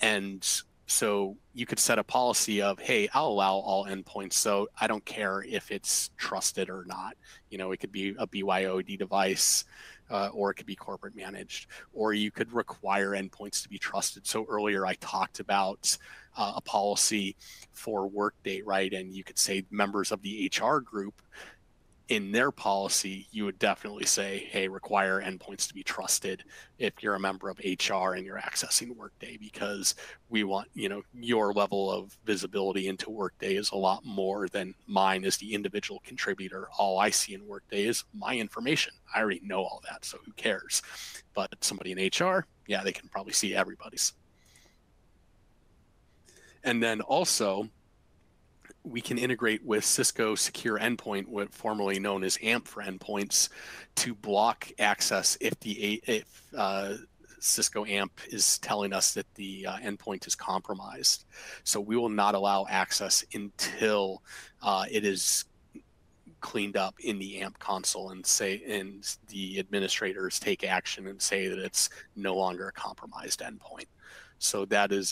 And so you could set a policy of, hey, I'll allow all endpoints. So I don't care if it's trusted or not. It could be a BYOD device, or it could be corporate managed, or you could require endpoints to be trusted. So earlier I talked about a policy for Workday, right? And you could say members of the HR group, in their policy, you would definitely say, hey, require endpoints to be trusted if you're a member of HR and you're accessing Workday, because we want, your level of visibility into Workday is a lot more than mine as the individual contributor. All I see in Workday is my information. I already know all that, so who cares? But somebody in HR, yeah, they can probably see everybody's. And then also, we can integrate with Cisco Secure Endpoint, what formerly known as AMP for endpoints, to block access if Cisco AMP is telling us that the endpoint is compromised. So we will not allow access until it is cleaned up in the AMP console and the administrators take action and say that it's no longer a compromised endpoint. So that is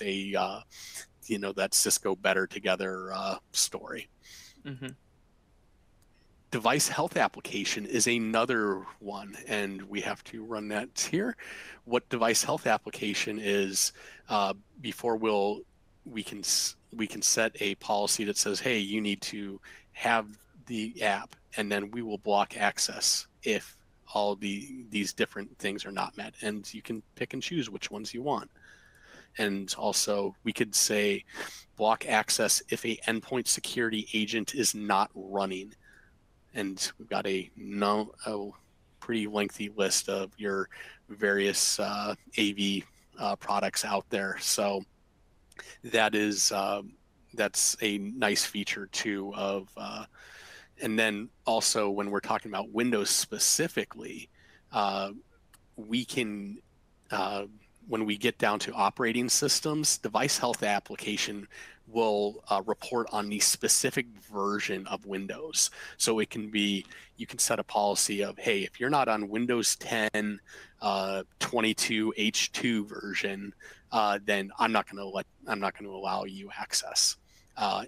that Cisco Better Together story. Device health application is another one, and we have to run that here. What device health application is, before we can set a policy that says, hey, you need to have the app, and then we will block access if all these different things are not met, and you can pick and choose which ones you want. And also we could say block access if a endpoint security agent is not running. And we've got a pretty lengthy list of your various AV products out there. So that's a nice feature too and then also when we're talking about Windows specifically, we can when we get down to operating systems, device health application will report on the specific version of Windows. So it can be, you can set a policy of, hey, if you're not on Windows 10 22 H2 version, then I'm not going to allow you access.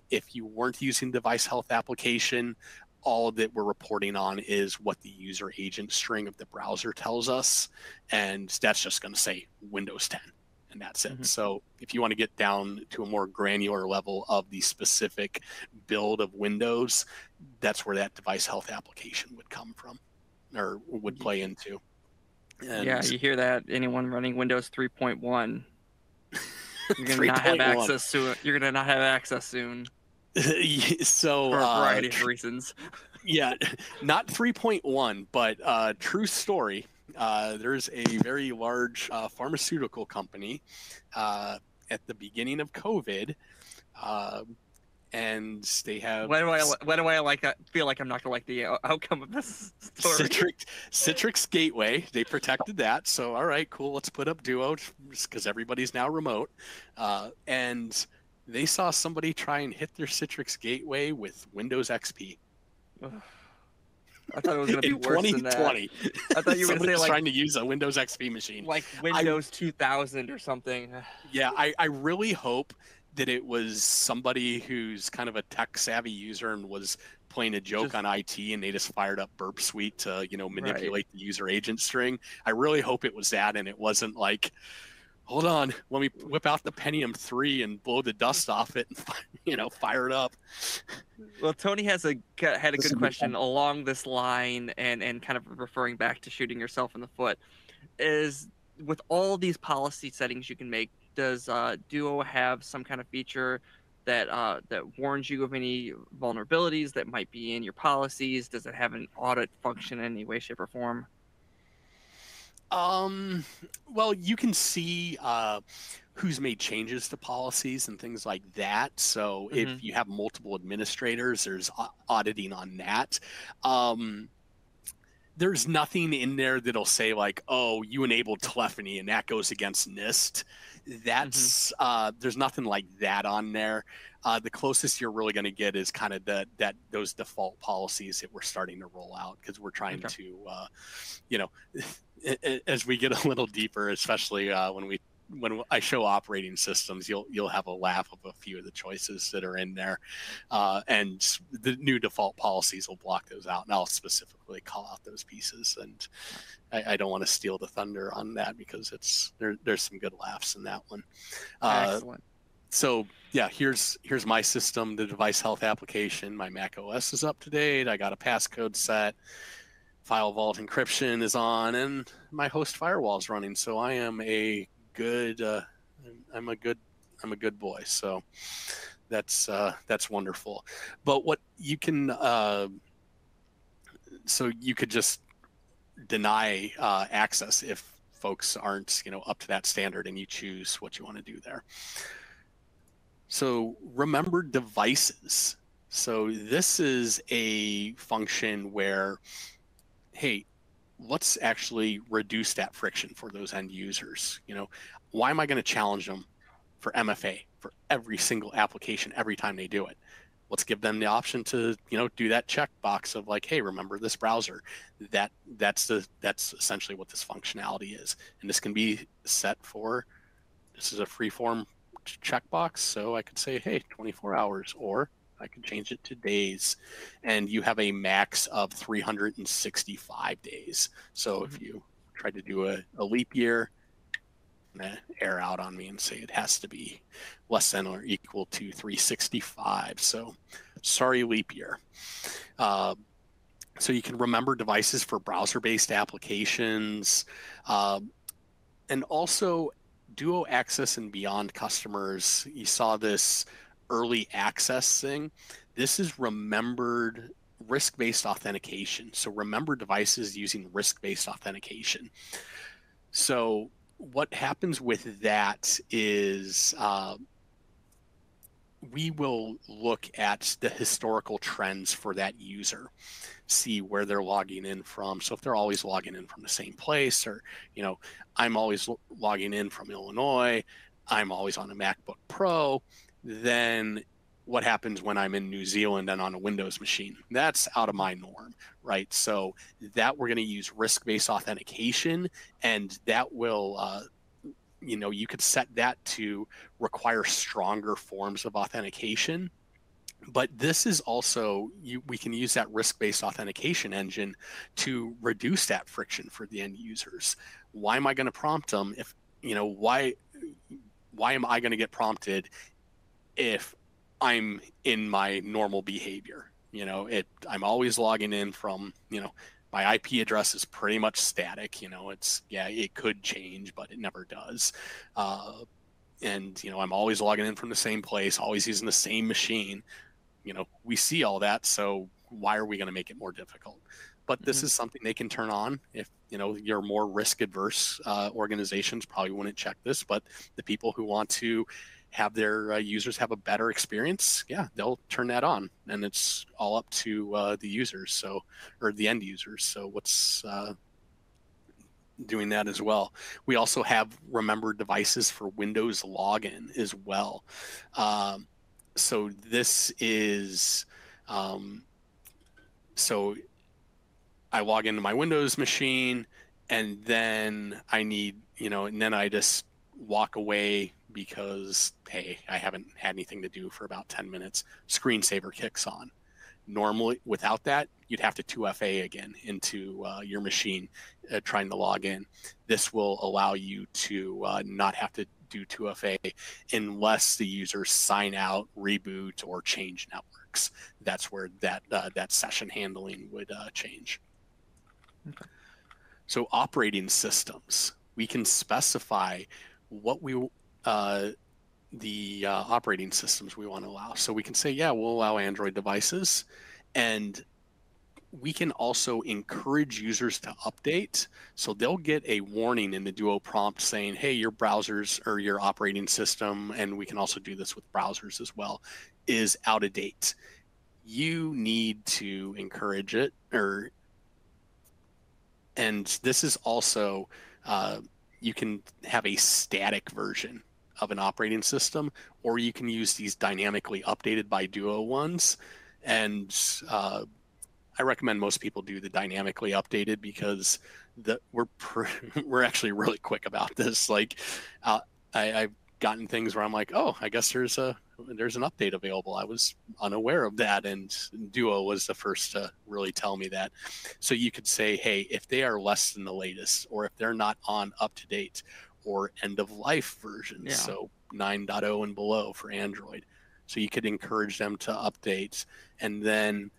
If you weren't using device health application, all that we're reporting on is what the user agent string of the browser tells us, and that's just going to say Windows 10, and that's it. Mm-hmm. So if you want to get down to a more granular level of the specific build of Windows, that's where that device health application would come from, or would play into. And yeah, you hear that? Anyone running Windows 3.1, you're gonna 3.1. not have access soon. You're gonna not have access soon. So for a variety of reasons. Yeah, not 3.1, but true story. There's a very large pharmaceutical company at the beginning of COVID, and they have. Why do I feel like I'm not gonna like the outcome of this story? Citrix Gateway. They protected that, so all right, cool. Let's put up Duo because everybody's now remote, and they saw somebody try and hit their Citrix Gateway with Windows XP. I thought it was going to be worse than that. 2020. I thought you were going to say like trying to use a Windows XP machine, like Windows 2000 or something. Yeah, I really hope that it was somebody who's kind of a tech savvy user and was playing a joke on IT, and they just fired up Burp Suite to manipulate the user agent string. I really hope it was that, and it wasn't like, hold on, let me whip out the Pentium 3 and blow the dust off it and fire it up. Well, Tony had a good question along this line, and kind of referring back to shooting yourself in the foot. Is with all these policy settings you can make, does Duo have some kind of feature that warns you of any vulnerabilities that might be in your policies? Does it have an audit function in any way, shape, or form? Well, you can see who's made changes to policies and things like that. So if you have multiple administrators, there's auditing on that. There's nothing in there that'll say like, oh, you enabled telephony and that goes against NIST. That's there's nothing like that on there. The closest you're really going to get is kind of those default policies that we're starting to roll out, because we're trying to, as we get a little deeper, especially when I show operating systems, you'll have a laugh of a few of the choices that are in there, and the new default policies will block those out, and I'll specifically call out those pieces. And I don't want to steal the thunder on that, because there's some good laughs in that one. Excellent. So yeah, here's my system, the device health application. My Mac OS is up to date. I got a passcode set. File vault encryption is on, and my host firewall is running. So I am a good. I'm a good boy. So that's wonderful. But what you can, so you could just deny access if folks aren't up to that standard, and you choose what you want to do there. So remember devices. So this is a function where, hey, let's actually reduce that friction for those end users. Why am I going to challenge them for MFA for every single application every time they do it? Let's give them the option to, do that checkbox of like, hey, remember this browser. That's essentially what this functionality is. And this can be set for, this is a free-form checkbox, so I could say, hey, 24 hours, or I could change it to days, and you have a max of 365 days. So if you try to do a leap year, air out on me and say it has to be less than or equal to 365. So sorry, leap year. So you can remember devices for browser-based applications, and also Duo Access and Beyond customers. You saw this early access thing. This is remembered risk-based authentication. So remember devices using risk-based authentication. So what happens with that is we will look at the historical trends for that user, see where they're logging in from. So if they're always logging in from the same place, or, I'm always logging in from Illinois, I'm always on a MacBook Pro, then what happens when I'm in New Zealand and on a Windows machine? That's out of my norm, right? So that we're going to use risk-based authentication, and that will, you could set that to require stronger forms of authentication. But this is also, we can use that risk-based authentication engine to reduce that friction for the end users. Why am I going to prompt them if, why am I going to get prompted if I'm in my normal behavior? I'm always logging in from, my IP address is pretty much static. It could change, but it never does. And I'm always logging in from the same place, always using the same machine. We see all that, so why are we going to make it more difficult? But this is something they can turn on. If your more risk adverse organizations probably wouldn't check this, but the people who want to have their users have a better experience, they'll turn that on, and it's all up to the users, or the end users. So what's doing that as well. We also have remembered devices for Windows login as well. So this is, so I log into my Windows machine, and then I need, and then I just walk away because, hey, I haven't had anything to do for about 10 minutes. Screensaver kicks on. Normally, without that, you'd have to 2FA again into your machine trying to log in. This will allow you to not have to do 2FA unless the users sign out, reboot, or change networks. That's where that session handling would change. Okay. So operating systems, we can specify what the operating systems we want to allow. So we can say, we'll allow Android devices, and we can also encourage users to update. So they'll get a warning in the Duo prompt saying, hey, your browsers or your operating system, and we can also do this with browsers as well, is out of date. You need to encourage it, and this is also, you can have a static version of an operating system, or you can use these dynamically updated by Duo ones. And I recommend most people do the dynamically updated because we're actually really quick about this. Like I've gotten things where I'm like, oh, I guess there's an update available. I was unaware of that, and Duo was the first to really tell me that. So you could say, hey, if they are less than the latest, or if they're not on up to date or end of life versions, so 9.0 and below for Android. So you could encourage them to update, and then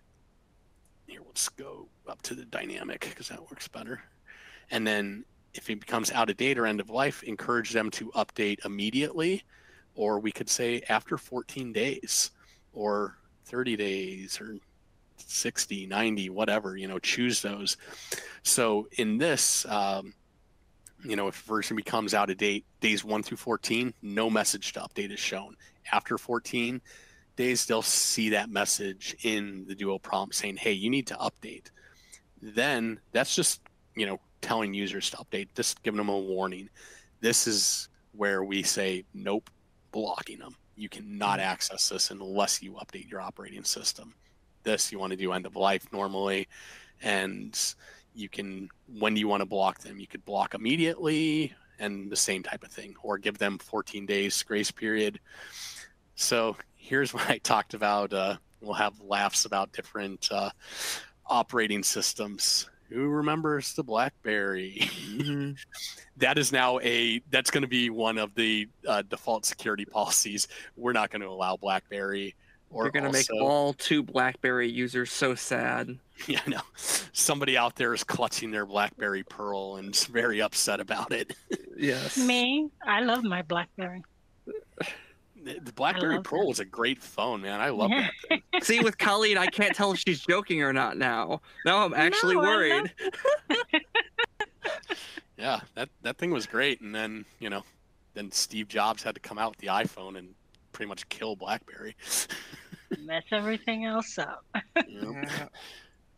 here, let's go up to the dynamic because that works better. And then if it becomes out of date or end of life, encourage them to update immediately, or we could say after 14 days or 30 days or 60, 90, whatever, choose those. So in this, if a version becomes out of date, days 1 through 14, no message to update is shown. After 14 days, they'll see that message in the Duo prompt saying, hey, you need to update. Then that's just, telling users to update, just giving them a warning. This is where we say, nope, blocking them. You cannot access this unless you update your operating system. This you want to do end of life normally, and you can, when do you want to block them? You could block immediately and the same type of thing, or give them 14 days grace period. So here's what I talked about. We'll have laughs about different operating systems. Who remembers the BlackBerry? Mm-hmm. That is now that's going to be one of the default security policies. We're not going to allow BlackBerry. You're going to make all 2 BlackBerry users so sad. Yeah, no. Somebody out there is clutching their BlackBerry Pearl and is very upset about it. Yes. Me, I love my BlackBerry. The BlackBerry Pearl was a great phone, man. I love that thing. See, with Colleen, I can't tell if she's joking or not now. Now I'm actually worried. Yeah, that thing was great. And then, then Steve Jobs had to come out with the iPhone and pretty much kill BlackBerry. Mess everything else up. Yeah.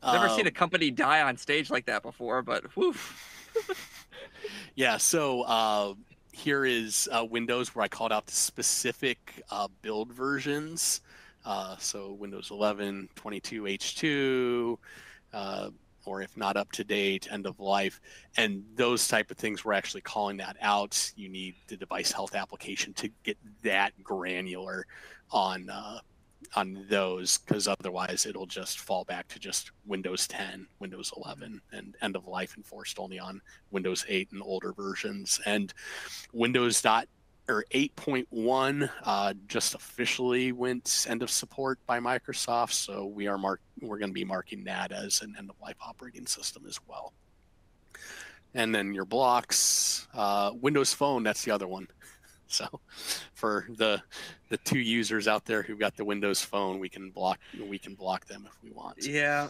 Never seen a company die on stage like that before, but whew. Yeah, so here is Windows where I called out the specific build versions. So Windows 11, 22H2, or if not up to date, end of life. And those type of things, we're actually calling that out. You need the device health application to get that granular on those, because otherwise it'll just fall back to just Windows 10, Windows 11, and end of life enforced only on Windows 8 and older versions. And Windows 8.1 just officially went end of support by Microsoft, so we're going to be marking that as an end of life operating system as well. And then your blocks, Windows Phone, that's the other one. So for the two users out there who've got the Windows Phone, we can block them if we want. Yeah.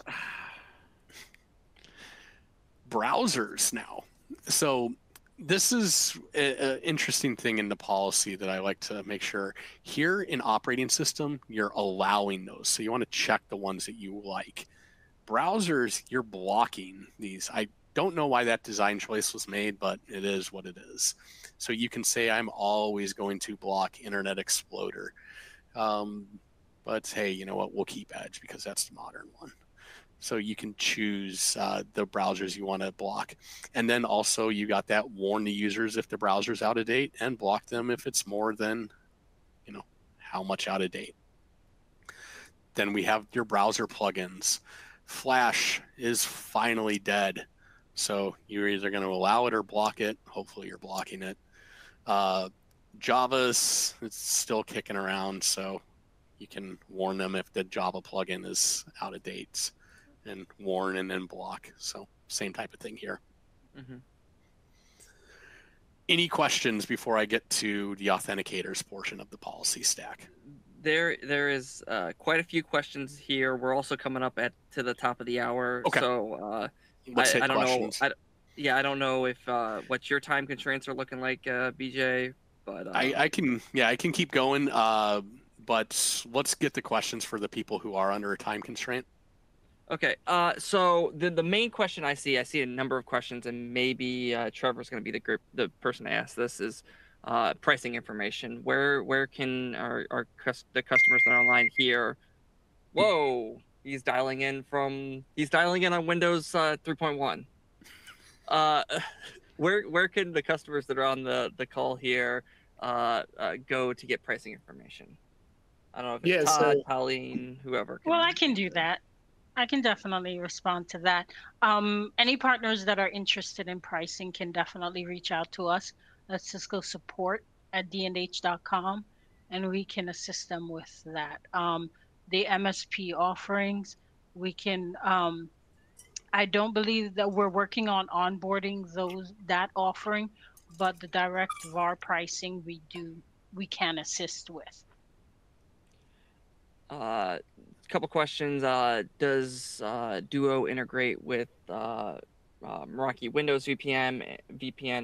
Browsers now. So this is an interesting thing in the policy that I like to make sure. Here in operating system, you're allowing those. So you want to check the ones that you like. Browsers, you're blocking these. I don't know why that design choice was made, but it is what it is. So you can say, I'm always going to block Internet Explorer. But hey, you know what? We'll keep Edge because that's the modern one. So you can choose the browsers you want to block. And then also you got that warn the users if the browser's out of date and block them if it's more than, how much out of date. Then we have your browser plugins. Flash is finally dead. So you're either going to allow it or block it. Hopefully you're blocking it. Java's, it's still kicking around, so you can warn them if the Java plugin is out of date, and warn and then block. So same type of thing here. Mm-hmm. Any questions before I get to the authenticators portion of the policy stack? There is quite a few questions here. We're also coming up to the top of the hour. Okay. So Let's hit I don't questions. know. I don't know if what your time constraints are looking like, BJ. But I can keep going. But let's get the questions for the people who are under a time constraint. Okay. So the main question I see a number of questions, and maybe Trevor's going to be the person to ask this, is pricing information. Where can the customers that are online hear? Whoa, he's dialing in on Windows 3.1. Where can the customers that are on the call here go to get pricing information? I don't know if it's Todd, Colleen, whoever. Well, I can do that. I can definitely respond to that. Any partners that are interested in pricing can definitely reach out to us at Cisco support at dnh.com, and we can assist them with that. The MSP offerings, we can. I don't believe that we're working on onboarding that offering, but the direct VAR pricing we can assist with. Couple questions. Does Duo integrate with Meraki Windows VPN,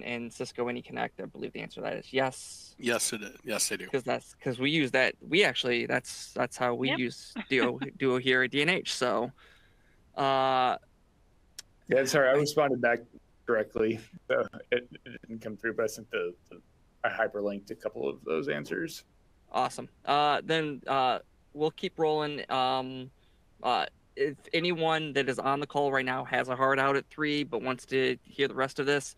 and Cisco AnyConnect? I believe the answer to that is yes. Yes, it is. Yes, they do. Because we use that. We actually that's how we use Duo here at DNH. So, yeah, sorry, I responded back directly, so it didn't come through, but I sent I hyperlinked a couple of those answers. Awesome. Then we'll keep rolling. If anyone that is on the call right now has a hard out at 3 but wants to hear the rest of this,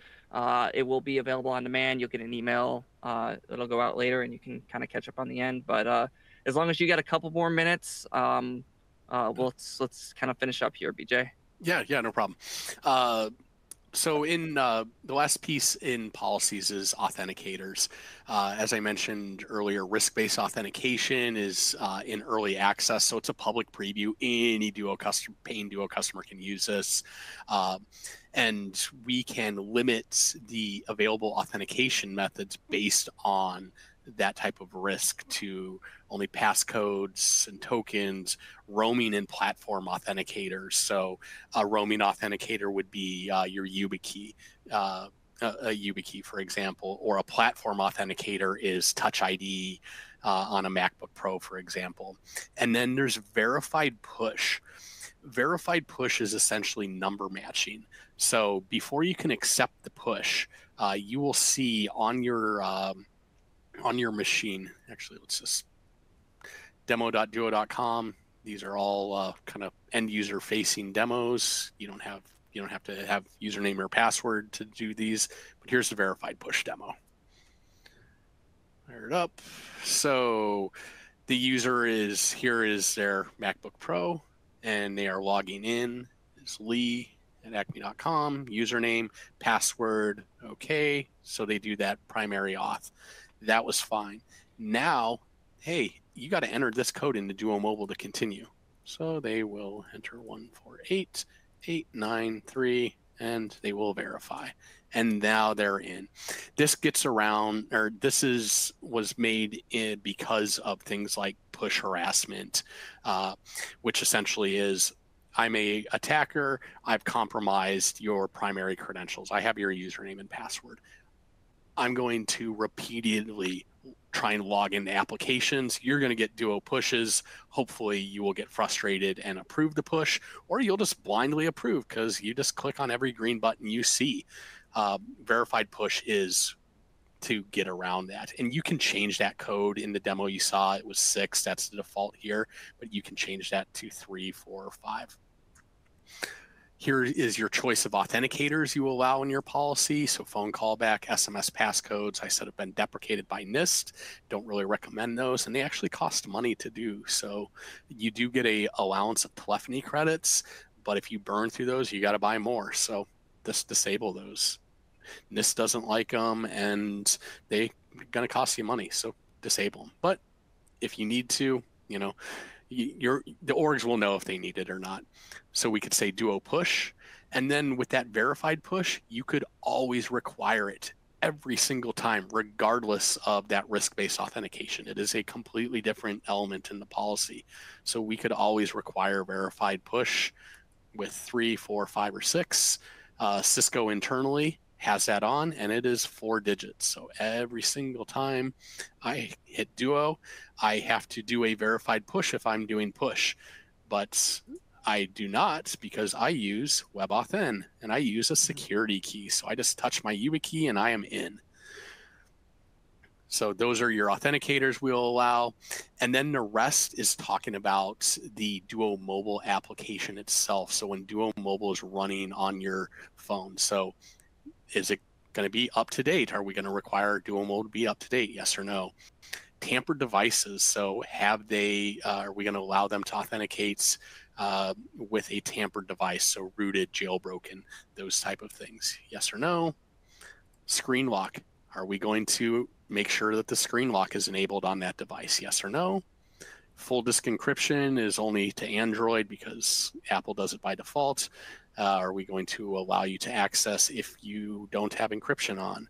it will be available on demand. You'll get an email. It'll go out later, and you can kind of catch up on the end. But as long as you got a couple more minutes, let's kind of finish up here, BJ. Yeah, no problem. So in the last piece in policies is authenticators. As I mentioned earlier, risk-based authentication is in early access, so it's a public preview. Any paying Duo customer can use this. And we can limit the available authentication methods based on that type of risk to only passcodes and tokens, roaming and platform authenticators. So a roaming authenticator would be your YubiKey, a YubiKey, for example, or a platform authenticator is Touch ID, on a MacBook Pro, for example. And then there's verified push. Verified push is essentially number matching. So before you can accept the push, you will see on your machine, actually, let's just demo.duo.com. These are all kind of end user facing demos. You don't have to have username or password to do these, but here's the verified push demo. Fire it up. So the user is, here is their MacBook Pro, and they are logging in. It's Lee at acme.com, username, password, okay. So they do that primary auth. That was fine. Now, hey, you got to enter this code into Duo Mobile to continue. So they will enter 148893, and they will verify. And now they're in. This gets around, or was made in because of things like push harassment, which essentially is, I'm a attacker, I've compromised your primary credentials. I have your username and password. I'm going to repeatedly try and log into applications. You're going to get Duo pushes. Hopefully you will get frustrated and approve the push, or you'll just blindly approve because you just click on every green button you see. Verified push is to get around that. And you can change that code. In the demo you saw, it was 6. That's the default here, but you can change that to 3, 4, or 5. Here is your choice of authenticators you allow in your policy. So phone callback, SMS passcodes, I said have been deprecated by NIST. Don't really recommend those, and they actually cost money to do. So you do get a allowance of telephony credits, but if you burn through those, you got to buy more. So just disable those. NIST doesn't like them, and they're going to cost you money. So disable them. But if you need to, you know, the orgs will know if they need it or not. So we could say Duo push, and then with that verified push, you could always require it every single time, regardless of that risk-based authentication. It is a completely different element in the policy. So we could always require verified push with 3, 4, 5, or 6. Cisco internally has that on, and it is 4 digits. So every single time I hit Duo, I have to do a verified push if I'm doing push. But I do not, because I use WebAuthn, and I use a security key. So I just touch my YubiKey and I am in. So those are your authenticators we'll allow. And then the rest is talking about the Duo Mobile application itself. So when Duo Mobile is running on your phone. So is it going to be up to date? Are we going to require Duo Mobile to be up to date? Yes or no? Tampered devices. So are we going to allow them to authenticate with a tampered device? So rooted, jailbroken, those type of things. Yes or no? Screen lock. Are we going to make sure that the screen lock is enabled on that device? Yes or no? Full disk encryption is only to Android because Apple does it by default. Are we going to allow you to access if you don't have encryption on?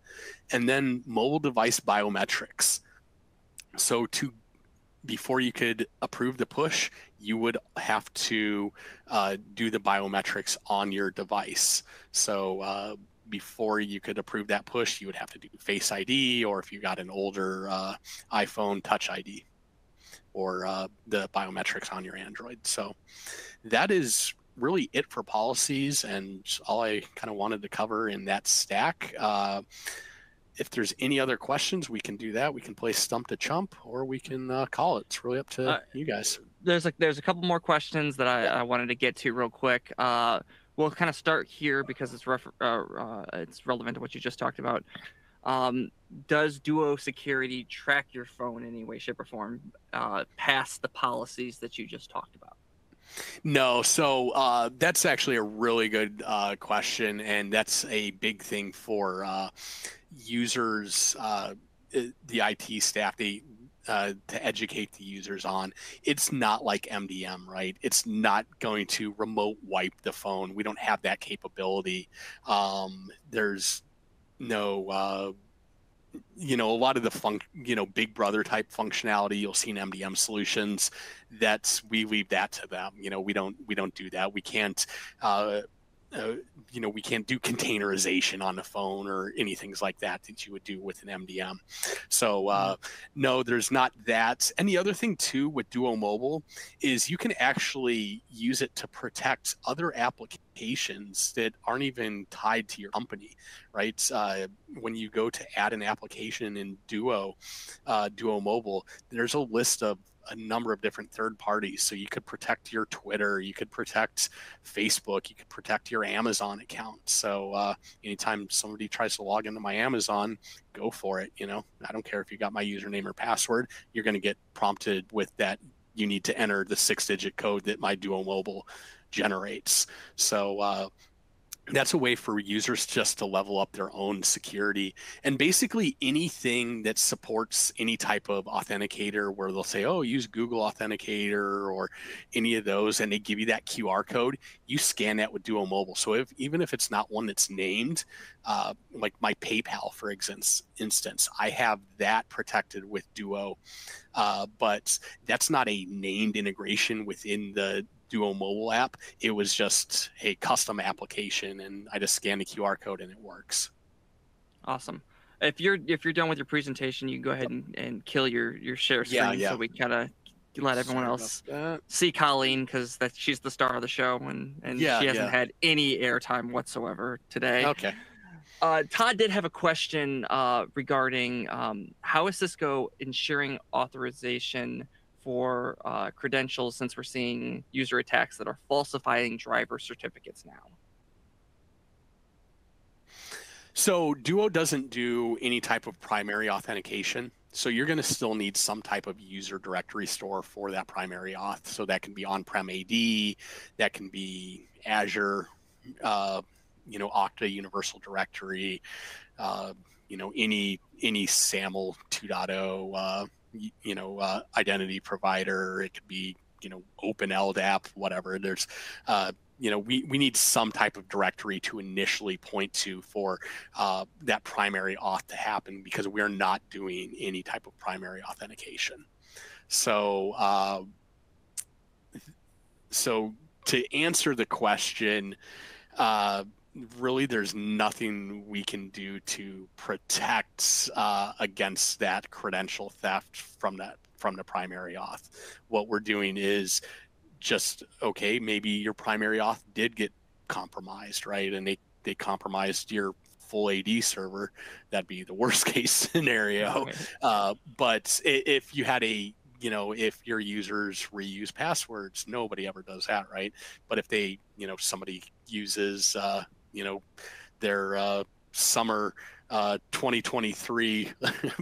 And then mobile device biometrics. So before you could approve the push, you would have to do the biometrics on your device. So before you could approve that push, you would have to do Face ID, or if you got an older iPhone, Touch ID, or the biometrics on your Android. So that is really it for policies, and all I kind of wanted to cover in that stack. If there's any other questions, we can do that. We can play Stump to Chump, or we can call it. It's really up to you guys. There's a couple more questions that I wanted to get to real quick. We'll kind of start here because it's relevant to what you just talked about. Does Duo Security track your phone in any way, shape, or form past the policies that you just talked about? No. So that's actually a really good question, and that's a big thing for users, the IT staff, to educate the users on. It's not like MDM, right? It's not going to remote wipe the phone. We don't have that capability. There's no, a lot of the Big Brother type functionality you'll see in MDM solutions. We leave that to them. We don't do that. We can't we can't do containerization on the phone or anything like that you would do with an MDM. So no, there's not that. And the other thing too with Duo Mobile is you can actually use it to protect other applications that aren't even tied to your company, right? When you go to add an application in Duo Mobile, there's a list of a number of different third parties. So you could protect your Twitter, you could protect Facebook, you could protect your Amazon account. So anytime somebody tries to log into my Amazon, go for it. I don't care if you got my username or password, you're going to get prompted with that. You need to enter the 6-digit code that my Duo Mobile generates. So that's a way for users just to level up their own security. And basically anything that supports any type of authenticator where they'll say, oh, use Google Authenticator or any of those, and they give you that QR code, you scan that with Duo Mobile. So even if it's not one that's named, like my PayPal, for instance, I have that protected with Duo, but that's not a named integration within the Duo Mobile app. It was just a custom application, and I just scan the QR code and it works. Awesome. If you're done with your presentation, you can go ahead and kill your share screen, so we kind of let everyone else see Colleen, because she's the star of the show, and she hasn't had any airtime whatsoever today. Okay. Todd did have a question regarding how is Cisco ensuring authorization for credentials, since we're seeing user attacks that are falsifying driver certificates now? So Duo doesn't do any type of primary authentication. So you're going to still need some type of user directory store for that primary auth. So that can be on-prem AD, that can be Azure, Okta Universal Directory, any SAML 2.0, identity provider. It could be, Open LDAP, whatever. There's, we need some type of directory to initially point to for that primary auth to happen, because we're not doing any type of primary authentication. So, to answer the question, really, there's nothing we can do to protect against that credential theft from the primary auth. What we're doing is just, okay, maybe your primary auth did get compromised, right? And they compromised your full AD server. That'd be the worst case scenario. Right. But if you had if your users reuse passwords, nobody ever does that, right? But if they, somebody uses, their summer 2023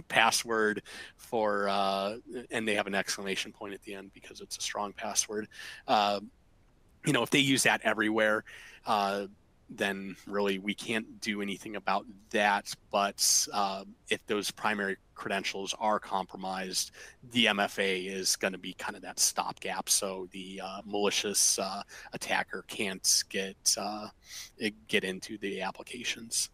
password for, and they have an exclamation point at the end because it's a strong password. If they use that everywhere, then really we can't do anything about that. But if those primary credentials are compromised, the MFA is going to be kind of that stopgap, so the malicious attacker can't get into the applications.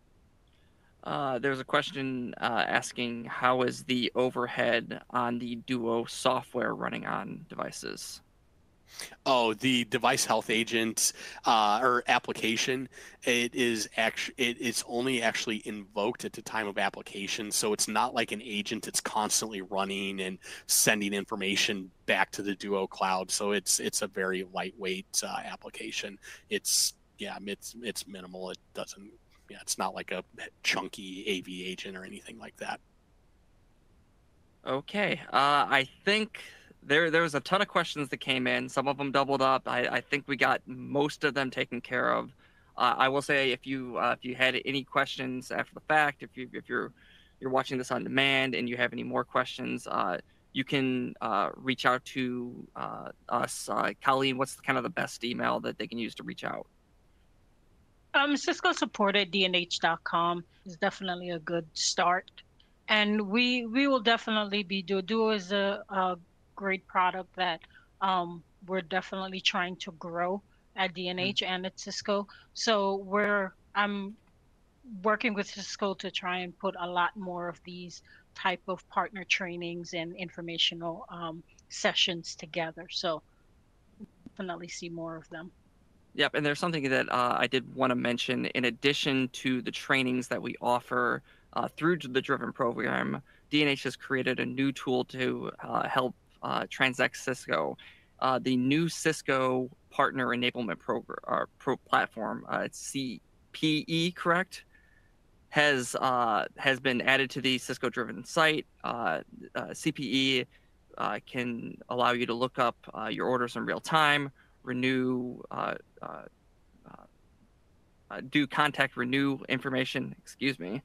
There's a question asking, how is the overhead on the Duo software running on devices? Oh, the device health agent or application, it's only actually invoked at the time of application. So it's not like an agent that's constantly running and sending information back to the Duo cloud. So it's a very lightweight application. It's minimal. It doesn't, it's not like a chunky AV agent or anything like that. Okay. I think there was a ton of questions that came in. Some of them doubled up. I think we got most of them taken care of. I will say, if you had any questions after the fact, if you're watching this on demand and you have any more questions, you can reach out to us. Colleen, what's kind of the best email that they can use to reach out? Cisco support at dnh.com is definitely a good start. And we will definitely be Duo is a great product that we're definitely trying to grow at DNH and at Cisco. So I'm working with Cisco to try and put a lot more of these type of partner trainings and informational sessions together. So definitely see more of them. Yep, and there's something that I did want to mention. In addition to the trainings that we offer through the Driven program, D&H has created a new tool to help transact Cisco. The new Cisco Partner Enablement platform, it's CPE, correct? Has been added to the Cisco Driven site. CPE can allow you to look up your orders in real time, renew, do contact renew information. Excuse me.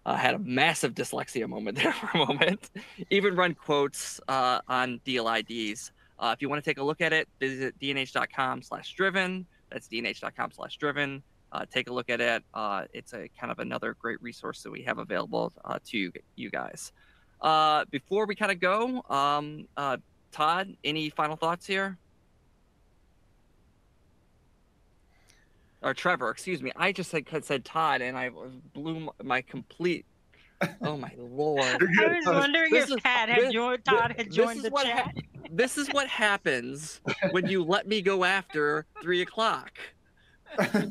Had a massive dyslexia moment there for a moment. Even run quotes on deal IDs. If you want to take a look at it, visit dnh.com/driven. That's dnh.com/driven. Take a look at it. It's a kind of another great resource that we have available to you guys. Before we kind of go, Todd, any final thoughts here? Or Trevor, excuse me. I just said Todd, and I blew my complete. Oh my lord! I was wondering if Todd had joined the chat. This is what happens when you let me go after 3 o'clock. I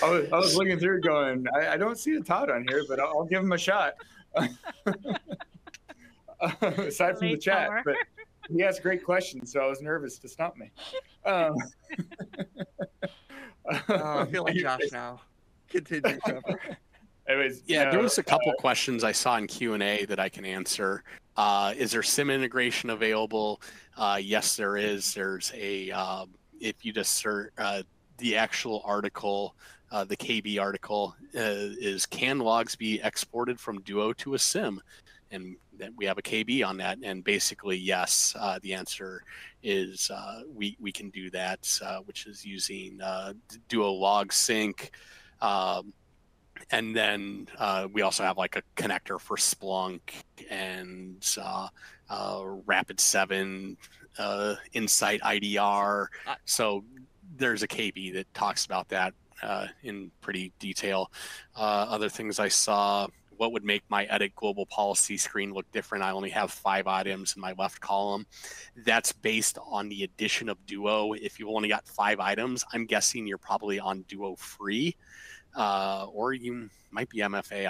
was looking through, going, I don't see a Todd on here, but I'll give him a shot. Aside from the chat, but he asked great questions, so I was nervous to stump me. I feel like Josh now. Continue, Trevor. Anyways, yeah, there was a couple questions I saw in Q&A that I can answer. Is there SIM integration available? Yes, there is. There's a, if you just search the actual article, the KB article is, can logs be exported from Duo to a SIM? And then we have a KB on that, and basically yes. The answer is we can do that, which is using Duo log sync, and then we also have like a connector for Splunk and Rapid7, Insight IDR. So there's a KB that talks about that in pretty detail. Other things I saw. What would make my edit global policy screen look different? I only have 5 items in my left column. That's based on the addition of Duo. If you've only got 5 items, I'm guessing you're probably on Duo free, or you might be MFA.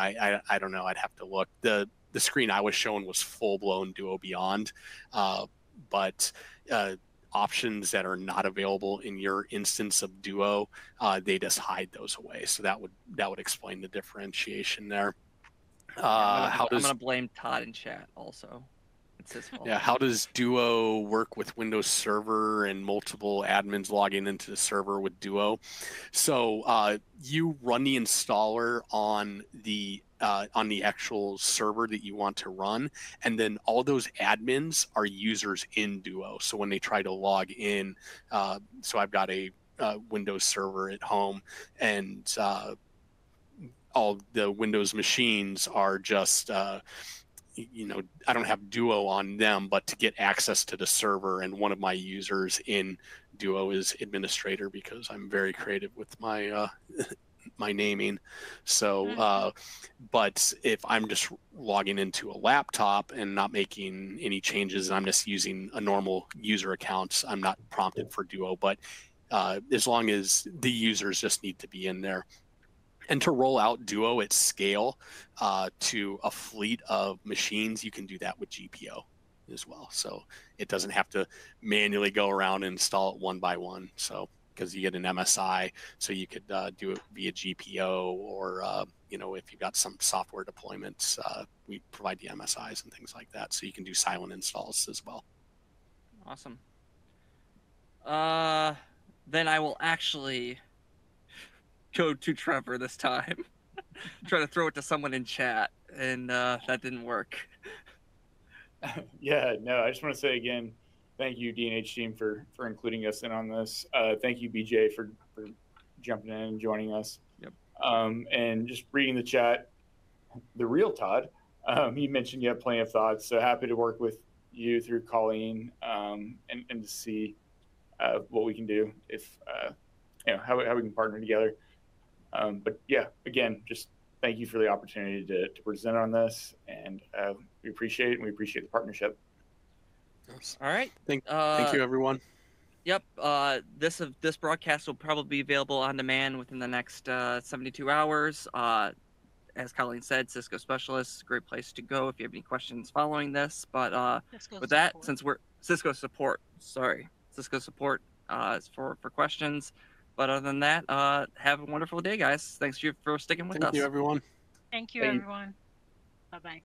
I don't know. I'd have to look. The screen I was shown was full blown Duo Beyond, but options that are not available in your instance of Duo, they just hide those away. So that would explain the differentiation there. I'm gonna blame Todd in chat also. It's his fault. Yeah, how does Duo work with Windows Server and multiple admins logging into the server with Duo? So you run the installer on the actual server that you want to run, and then all those admins are users in Duo. So when they try to log in, so I've got a Windows server at home, and all the Windows machines are just, I don't have Duo on them, but to get access to the server, and one of my users in Duo is administrator, because I'm very creative with my my naming. So, but if I'm just logging into a laptop and not making any changes, and I'm just using a normal user account, I'm not prompted for Duo. But as long as the users just need to be in there. And to roll out Duo at scale to a fleet of machines, you can do that with GPO as well. So it doesn't have to manually go around and install it one by one. So because you get an MSI, so you could do it via GPO, or if you've got some software deployments, we provide the MSIs and things like that. So you can do silent installs as well. Awesome. Then I will actually go to Trevor this time. Try to throw it to someone in chat, and that didn't work. Yeah, no, I just want to say again, thank you, D&H team, for including us in on this. Thank you, BJ, for jumping in and joining us. Yep. And just reading the chat, the real Todd, he mentioned you have plenty of thoughts. So happy to work with you through Colleen, and to see what we can do, if how we can partner together. But yeah, again, just thank you for the opportunity to present on this, and we appreciate it, and we appreciate the partnership. Yes. All right. Thank you, everyone. Yep. This broadcast will probably be available on demand within the next 72 hours. As Colleen said, Cisco Specialists, great place to go if you have any questions following this. But Cisco with that, support. since we're Cisco support, Cisco support is for questions. But other than that, have a wonderful day, guys. Thanks for sticking with us. Thank you, everyone. Thank you, Thank you. everyone. Bye-bye.